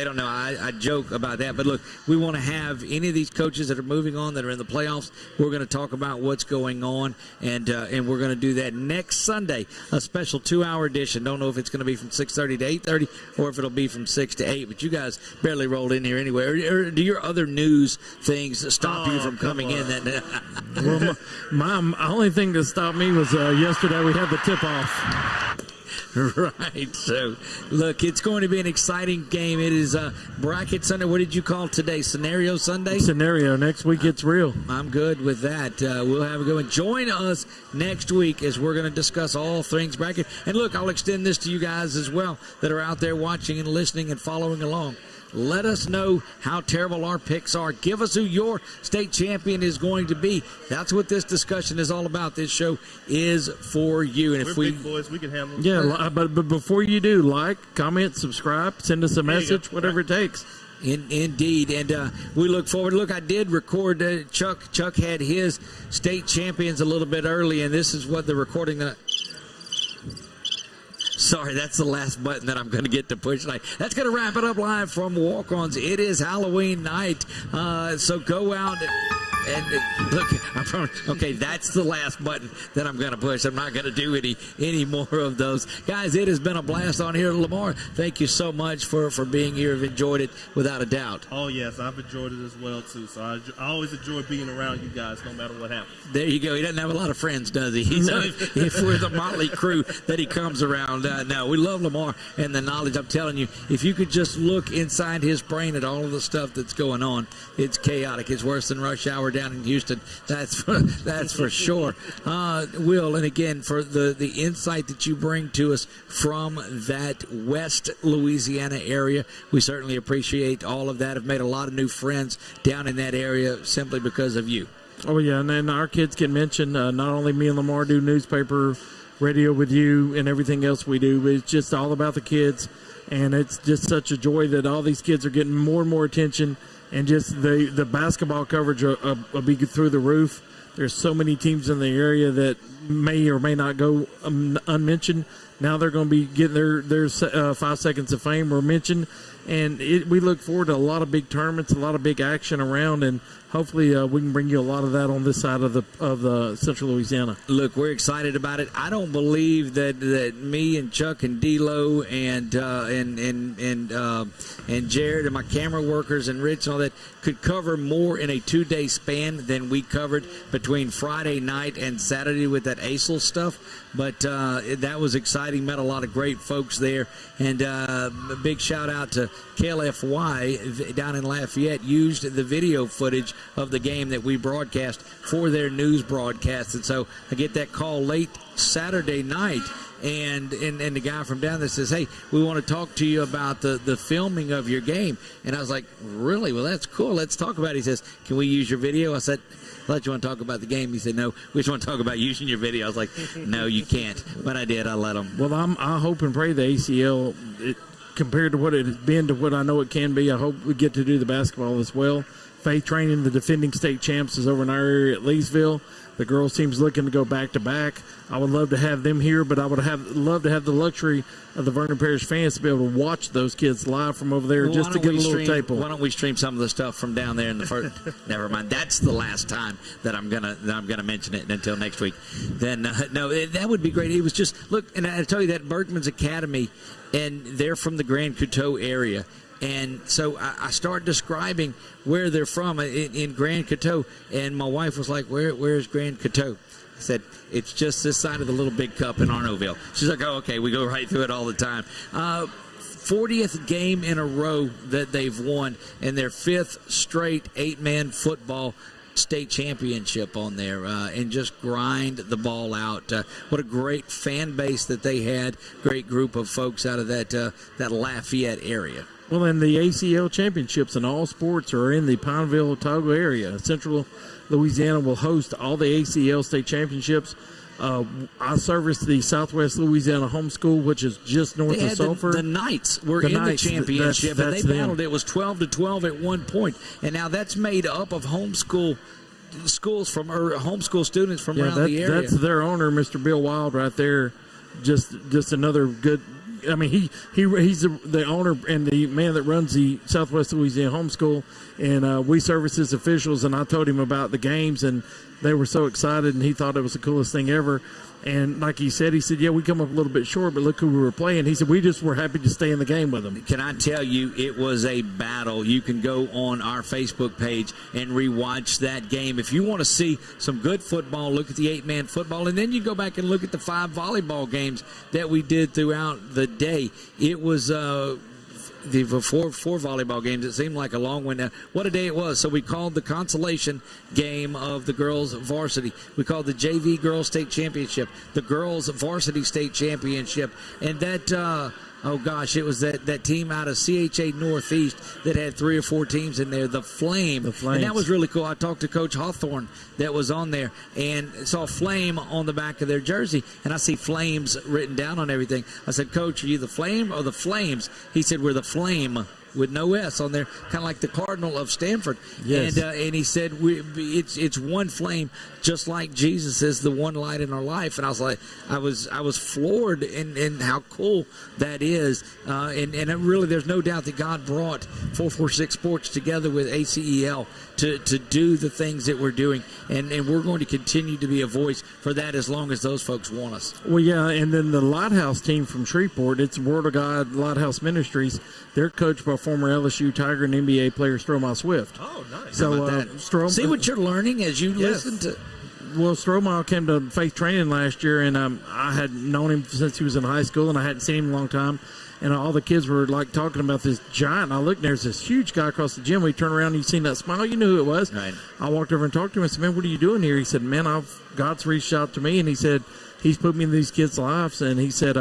A: don't know, I joke about that. But look, we want to have any of these coaches that are moving on, that are in the playoffs. We're going to talk about what's going on, and we're going to do that next Sunday, a special 2-hour edition. Don't know if it's going to be from 6:30 to 8:30 or if it'll be from 6 to 8. But you guys barely rolled in here anyway. Or do your other news things stop you from coming in?
B: Well, my only thing that stopped me was yesterday we had the tip-off.
A: Right. So, look, it's going to be an exciting game. It is Bracket Sunday. What did you call today? Scenario Sunday?
B: Scenario. Next week it's real.
A: I'm good with that. We'll have a good one. Join us next week as we're going to discuss all things bracket. And, look, I'll extend this to you guys as well that are out there watching and listening and following along. Let us know how terrible our picks are. Give us who your state champion is going to be. That's what this discussion is all about. This show is for you. And
C: we're big boys. We can handle it.
B: Yeah, but before you do, like, comment, subscribe, send us a message, whatever it takes.
A: Indeed, and we look forward. Look, I did record Chuck. Chuck had his state champions a little bit early, and this is what the recording that. Sorry, that's the last button that I'm going to get to push tonight. That's going to wrap it up live from Walk-Ons. It is Halloween night, so go out and look. I promise. Okay, that's the last button that I'm going to push. I'm not going to do any more of those. Guys, it has been a blast on here at LaMar. Thank you so much for being here. I've enjoyed it without a doubt.
C: Oh, yes, I've enjoyed it as well, too. So I always enjoy being around you guys no matter what happens.
A: There you go. He doesn't have a lot of friends, does he? If we're the motley crew that he comes around. No, we love LaMar and the knowledge. I'm telling you, if you could just look inside his brain at all of the stuff that's going on, it's chaotic. It's worse than rush hour down in Houston. That's for sure. Will, and again, for the insight that you bring to us from that West Louisiana area, we certainly appreciate all of that. I've made a lot of new friends down in that area simply because of you.
B: Oh, yeah, and then our kids can mention not only me and LaMar do newspaper, radio with you, and everything else we do, but it's just all about the kids, and it's just such a joy that all these kids are getting more and more attention, and just the basketball coverage will be through the roof. There's so many teams in the area that may or may not go unmentioned. Now they're going to be getting their 5 seconds of fame or mentioned, and we look forward to a lot of big tournaments, a lot of big action around, and hopefully we can bring you a lot of that on this side of the Central Louisiana.
A: Look, we're excited about it. I don't believe that me and Chuck and D'Lo and Jared and my camera workers and Rich and all that could cover more in a 2-day span than we covered between Friday night and Saturday with that ASL stuff. But that was exciting. Met a lot of great folks there. And a big shout out to KLFY down in Lafayette. Used the video footage of the game that we broadcast for their news broadcast. And so I get that call late Saturday night. And the guy from down there says, hey, we want to talk to you about the filming of your game. And I was like, really? Well, that's cool. Let's talk about it. He says, can we use your video? I said, I thought you want to talk about the game. He said, no, we just want to talk about using your video. I was like, no, you can't. But I did. I let him.
B: Well, I hope and pray the ACL, compared to what it has been to what I know it can be, I hope we get to do the basketball as well. Faith Training, the defending state champs, is over in our area at Leesville. The girls' team's looking to go back-to-back. I would love to have them here, but I would love to have the luxury of the Vernon Parish fans to be able to watch those kids live from over there, just to get a little tape on.
A: Why don't we stream some of the stuff from down there in the first? Never mind. That's the last time that I'm gonna mention it until next week. Then that would be great. It was just look, and I tell you that Bergman's Academy, and they're from the Grand Coteau area. And so I started describing where they're from in Grand Coteau, and my wife was like, where's Grand Coteau? I said, it's just this side of the Little Big Cup in Arnaudville. She's like, oh, okay, we go right through it all the time. 40th game in a row that they've won, and their 5th straight 8-man football state championship on there, and just grind the ball out. What a great fan base that they had. Great group of folks out of that Lafayette area.
B: Well, and the ACL championships in all sports are in the Pineville, Otago area. Central Louisiana will host all the ACL state championships. I service the Southwest Louisiana Homeschool, which is just north of Sulphur.
A: The Knights were in the championship, and they battled. It was 12-12 at one point, and now that's made up of homeschool schools homeschool students from around the area.
B: That's their owner, Mr. Bill Wild, right there. Just another good. I mean, he's the owner and the man that runs the Southwest Louisiana Homeschool, and we service his officials, and I told him about the games, and they were so excited, and he thought it was the coolest thing ever. And like he said, yeah, we come up a little bit short, but look who we were playing. He said, we just were happy to stay in the game with them.
A: Can I tell you, it was a battle. You can go on our Facebook page and rewatch that game. If you want to see some good football, look at the 8-man football, and then you go back and look at the 5 volleyball games that we did throughout the day. It was the four volleyball games. It seemed like a long one. What a day it was. So we called the consolation game of the girls varsity. We called the JV girls state championship the girls varsity state championship. And that oh gosh, it was that team out of CHA Northeast that had 3 or 4 teams in there, the Flame. And that was really cool. I talked to Coach Hawthorne that was on there and saw Flame on the back of their jersey, and I see Flames written down on everything. I said, Coach, are you the Flame or the Flames? He said, we're the Flame, with no S on there, kind of like the Cardinal of Stanford.
B: Yes.
A: And he said, it's one flame, just like Jesus is the one light in our life. And I was like, I was floored in how cool that is. And really, there's no doubt that God brought 446 Sports together with ACEL to do the things that we're doing. And we're going to continue to be a voice for that as long as those folks want us.
B: Well, yeah, and then the Lighthouse team from Shreveport, it's Word of God Lighthouse Ministries. They're coached by former LSU Tiger and NBA player Stromae Swift.
C: Oh, nice.
B: So,
A: see what you're learning as you listen to.
B: Well, Stromae came to Faith Training last year, and I had known him since he was in high school, and I hadn't seen him in a long time. And all the kids were like talking about this giant. And I looked, and there's this huge guy across the gym. We turned around, and you seen that smile. You knew who it was.
A: Right.
B: I walked over and talked to him. I said, "Man, what are you doing here?" He said, "Man, God's reached out to me," and he said he's put me in these kids' lives, and he said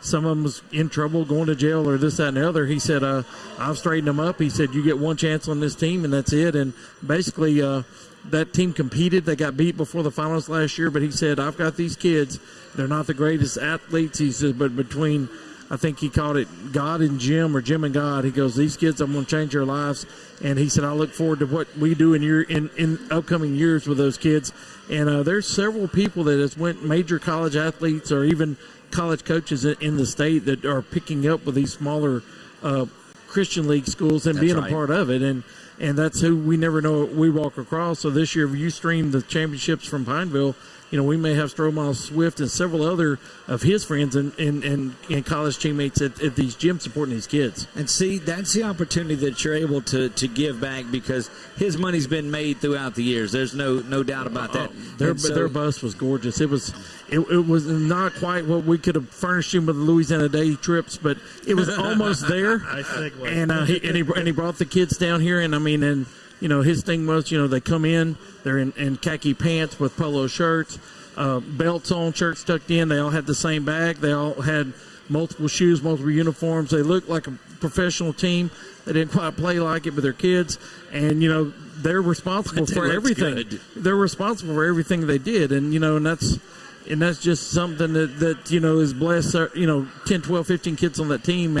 B: some of them was in trouble, going to jail, or this, that, and the other. He said, I've straightened them up. He said, you get one chance on this team, and that's it. And basically, that team competed. They got beat before the finals last year, but he said, I've got these kids. They're not the greatest athletes. He said, but between, I think he called it God and Jim, or Jim and God, he goes, these kids, I'm going to change their lives. And he said, I look forward to what we do in upcoming years with those kids. And there's several people that has went major college athletes or even college coaches in the state that are picking up with these smaller Christian league schools and being a part of it. And and that's who we never know we walk across. So this year, if you stream the championships from Pineville, we may have Stromiles Swift and several other of his friends and college teammates at these gyms supporting these kids.
A: And see, that's the opportunity that you're able to give back, because his money's been made throughout the years. There's no doubt about that.
B: Their bus was gorgeous. It was not quite what we could have furnished him with the Louisiana Day trips, but it was almost there. And he brought the kids down here, and his thing was, they come in, they're in khaki pants with polo shirts, belts on, shirts tucked in. They all had the same bag. They all had multiple shoes, multiple uniforms. They looked like a professional team. They didn't quite play like it, but they're kids. And, they're responsible for everything.
A: Good.
B: They're responsible for everything they did. And, and that's just something that is blessed, 10, 12, 15 kids on that team.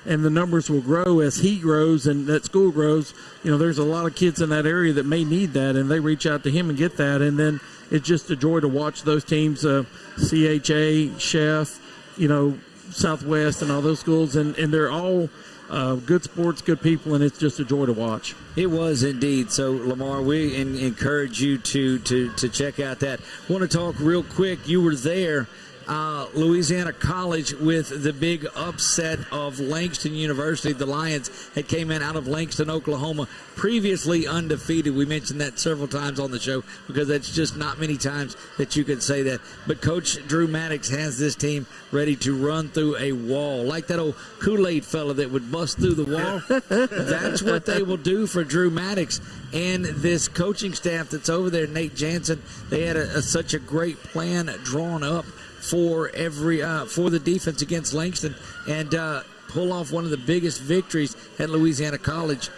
B: And the numbers will grow as he grows and that school grows. There's a lot of kids in that area that may need that, and they reach out to him and get that. And then it's just a joy to watch those teams, CHA, Chef, Southwest, and all those schools. And they're all good sports, good people, and it's just a joy to watch.
A: It was indeed. So, LaMar, we encourage you to check out that. I want to talk real quick. You were there. Louisiana College with the big upset of Langston University. The Lions had came in out of Langston, Oklahoma, previously undefeated. We mentioned that several times on the show because that's just not many times that you can say that. But Coach Drew Maddox has this team ready to run through a wall, like that old Kool-Aid fella that would bust through the wall. That's what they will do for Drew Maddox and this coaching staff that's over there. Nate Jansen, they had such a great plan drawn up for the defense against Langston, and pull off one of the biggest victories at Louisiana College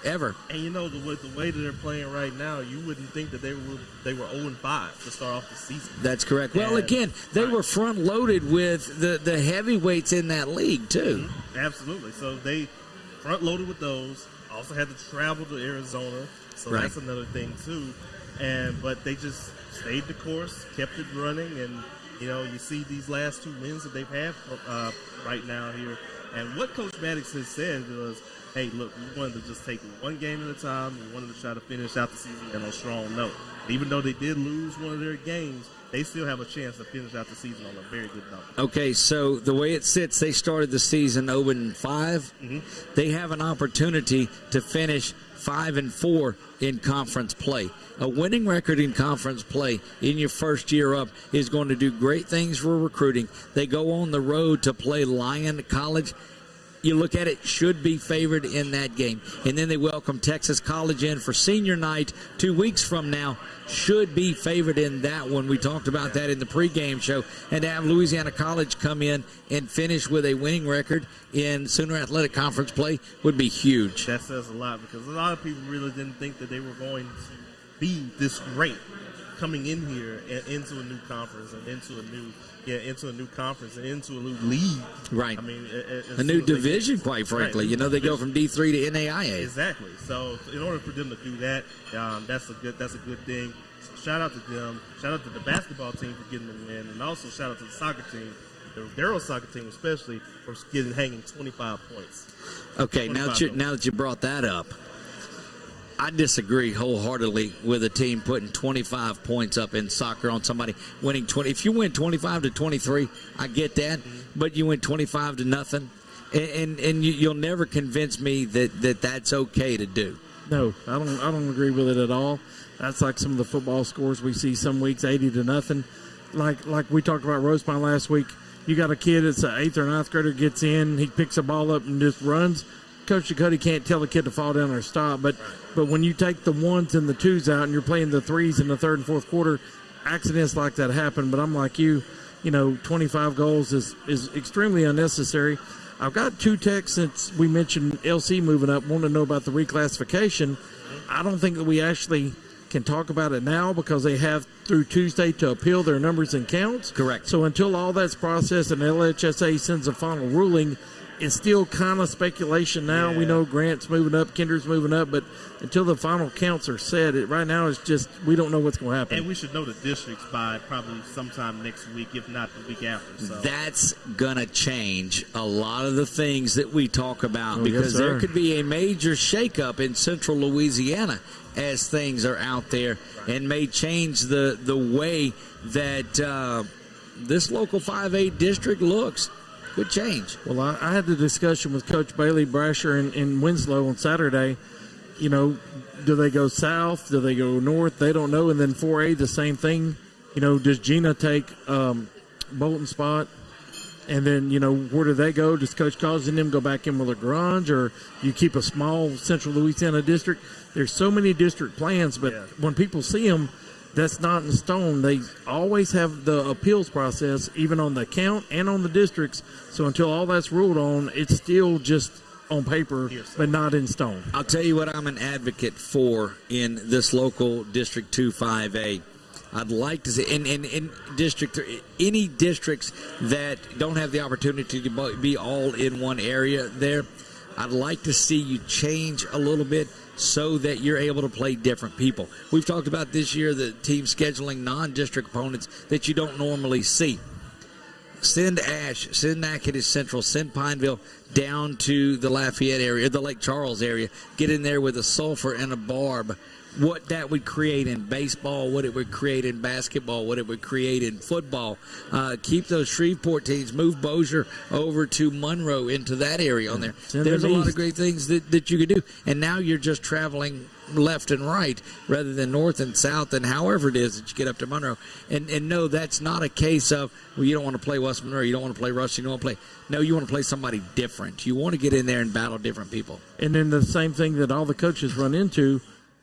A: ever.
C: And the way that they're playing right now, you wouldn't think that they were 0-5 to start off the season.
A: That's correct. Well, again, they were front loaded with the heavyweights in that league too.
C: Mm-hmm. Absolutely. So they front loaded with those. Also had to travel to Arizona, so
A: right.
C: That's another thing too. But they just stayed the course, kept it running, and you see these last 2 wins that they've had right now here. And what Coach Maddox has said was, hey, look, we wanted to just take it one game at a time. We wanted to try to finish out the season on a strong note. Even though they did lose one of their games, they still have a chance to finish out the season on a very good note.
A: Okay, so the way it sits, they started the season 0-5. Mm-hmm. They have an opportunity to finish 5-4 in conference play. A winning record in conference play in your first year up is going to do great things for recruiting. They go on the road to play Lyon College. You look at it, should be favored in that game. And then they welcome Texas College in for senior night 2 weeks from now. Should be favored in that one. We talked about that in the pregame show. And to have Louisiana College come in and finish with a winning record in Sooner Athletic Conference play would be huge.
C: That says a lot, because a lot of people really didn't think that they were going to be this great coming in here and into a new conference and into a new conference and into a new league.
A: Right.
C: I mean,
A: a new division, quite frankly.
C: Right.
A: They go from D3 to NAIA.
C: Exactly. So in order for them to do that, that's a good thing. So shout out to them. Shout out to the basketball team for getting the win, and also shout out to the soccer team, the girls soccer team especially, for hanging 25 points.
A: Okay, now that you brought that up, I disagree wholeheartedly with a team putting 25 points up in soccer on somebody winning 20. If you win 25-23, I get that, but you win 25-0, and you'll never convince me that that's okay to do.
B: No, I don't agree with it at all. That's like some of the football scores we see some weeks, 80-0. Like we talked about Rose Pine last week. You got a kid that's an 8th or 9th grader, gets in, he picks a ball up and just runs. Coach Ducote can't tell the kid to fall down or stop, but when you take the 1s and the 2s out and you're playing the 3s in the 3rd and 4th quarter, accidents like that happen. But I'm like you, 25 goals is extremely unnecessary. I've got 2 texts since we mentioned LC moving up, want to know about the reclassification. I don't think that we actually can talk about it now because they have through Tuesday to appeal their numbers and counts.
A: Correct.
B: So until all that's processed and LHSA sends a final ruling, it's still kind of speculation now. We know Grant's moving up, Kinder's moving up, but until the final counts are set, right now it's just we don't know what's going to happen.
C: And we should know the districts by probably sometime next week, if not the week after. So.
A: That's going to change a lot of the things that we talk about because
B: yes,
A: there could be a major shakeup in central Louisiana as things are out there and may change the way that this local 5A district looks. Could change.
B: Well, I had the discussion with Coach Bailey Brasher in Winslow on Saturday. You know, do they go south? Do they go north? They don't know. And then 4A, the same thing. You know, does Gina take Bolton's spot? And then, you know, where do they go? Does Coach Causey and them go back in with a garage? Or you keep a small central Louisiana district? There's so many district plans, but when people see them, that's not in stone. They always have the appeals process, even on the count and on the districts. So until all that's ruled on, it's still just on paper, but not in stone.
A: I'll tell you what I'm an advocate for in this local District 2 5A. I'd like to see in District 3, any districts that don't have the opportunity to be all in one area there, I'd like to see you change a little bit so that you're able to play different people. We've talked about this year the team scheduling non-district opponents that you don't normally see. Send Ash, send Natchitoches Central, send Pineville down to the Lafayette area, the Lake Charles area. Get in there with a Sulphur and a Barb. What that would create in baseball, what it would create in basketball, what it would create in football. Keep those Shreveport teams, move Bossier over to Monroe into that area on there. There's a lot of great things that you could do. And now you're just traveling left and right rather than north and south and however it is that you get up to Monroe. And no, that's not a case of, well, you don't want to play West Monroe, you don't want to play Rush, you don't want to play. No, you want to play somebody different. You want to get in there and battle different people.
B: And then the same thing that all the coaches run into,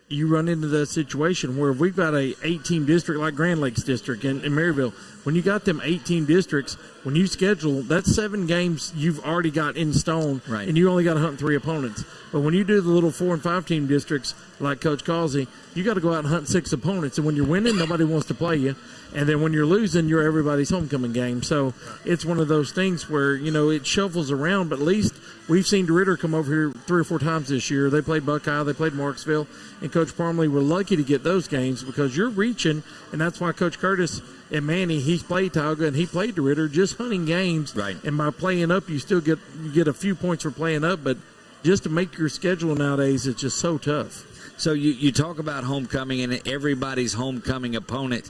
B: you run into that situation where we've got a 8-team district like Grand Lakes District in Maryville. When you got them 18 districts, when you schedule, that's 7 games you've already got in stone,
A: right,
B: and you only got to hunt 3 opponents. But when you do the little 4- and 5-team districts like Coach Causey, you got to go out and hunt 6 opponents. And when you're winning, nobody wants to play you. And then when you're losing, you're everybody's homecoming game. So it's one of those things where, you know, it shuffles around. But at least we've seen DeRitter come over here 3 or 4 times this year. They played Buckeye, they played Marksville. And Coach Parmley were lucky to get those games because you're reaching. And that's why Coach Curtis and Manny, he played Tauga and he played DeRitter, just hunting games.
A: Right.
B: And by playing up, you still get a few points for playing up. But just to make your schedule nowadays, it's just so tough.
A: So you talk about homecoming and everybody's homecoming opponent.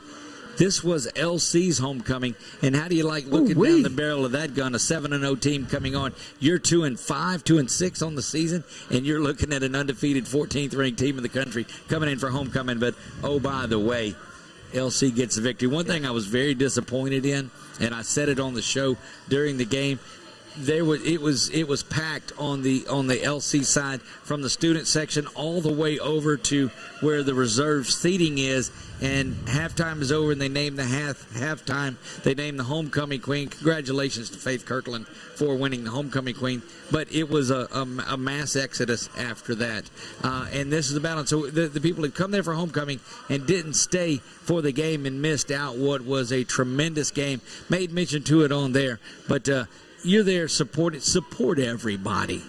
A: This was LC's homecoming, and how do you like looking down the barrel of that gun? A 7-0 team coming on. You're 2-5, 2-6 on the season, and you're looking at an undefeated 14th ranked team in the country coming in for homecoming. But oh, by the way, LC gets the victory. One thing I was very disappointed in, and I said it on the show during the game. It was packed on the LC side from the student section all the way over to where the reserve seating is, and halftime is over and they named the halftime. They named the homecoming queen. Congratulations to Faith Kirkland for winning the homecoming queen. But it was a mass exodus after that, and this is the balance. So the people who come there for homecoming and didn't stay for the game and missed out what was a tremendous game. Made mention to it on there, but. You're there, support everybody.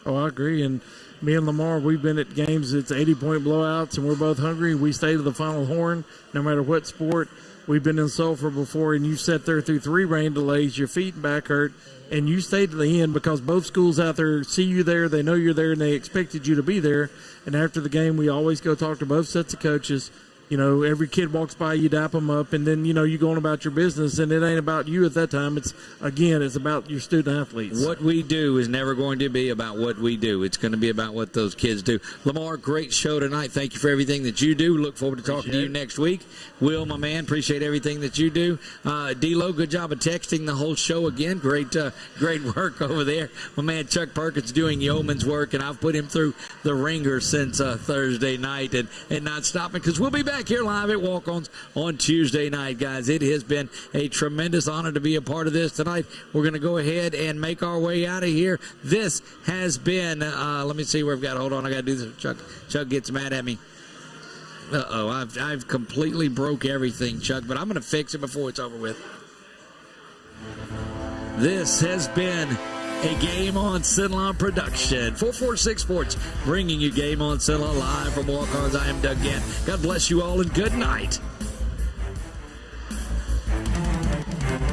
B: Oh, I agree. And me and LaMar, we've been at games, it's 80-point blowouts, and we're both hungry. We stay to the final horn, no matter what sport. We've been in Sulphur before, and you sat there through 3 rain delays, your feet and back hurt, and you stayed to the end because both schools out there see you there, they know you're there, and they expected you to be there. And after the game, we always go talk to both sets of coaches. You know, every kid walks by, you dap them up, and then, you know, you go on about your business, and it ain't about you at that time. It's about your student athletes.
A: What we do is never going to be about what we do. It's going to be about what those kids do. LaMar, great show tonight. Thank you for everything that you do. Look forward to talking to you next week. Will, my man, appreciate everything that you do. D-Lo, good job of texting the whole show again. Great work over there. My man Chuck Perkins doing yeoman's work, and I've put him through the ringer since Thursday night and not stopping because we'll be back here live at Walk-Ons on Tuesday night, guys. It has been a tremendous honor to be a part of this tonight. We're going to go ahead and make our way out of here. This has been, let me see where I've got. Hold on, I got to do this. Chuck gets mad at me. I've completely broke everything, Chuck, but I'm going to fix it before it's over with. This has been a Game on CENLA production. 446 Sports bringing you Game on CENLA live from Walk-Ons. I am Doug Gann. God bless you all and good night.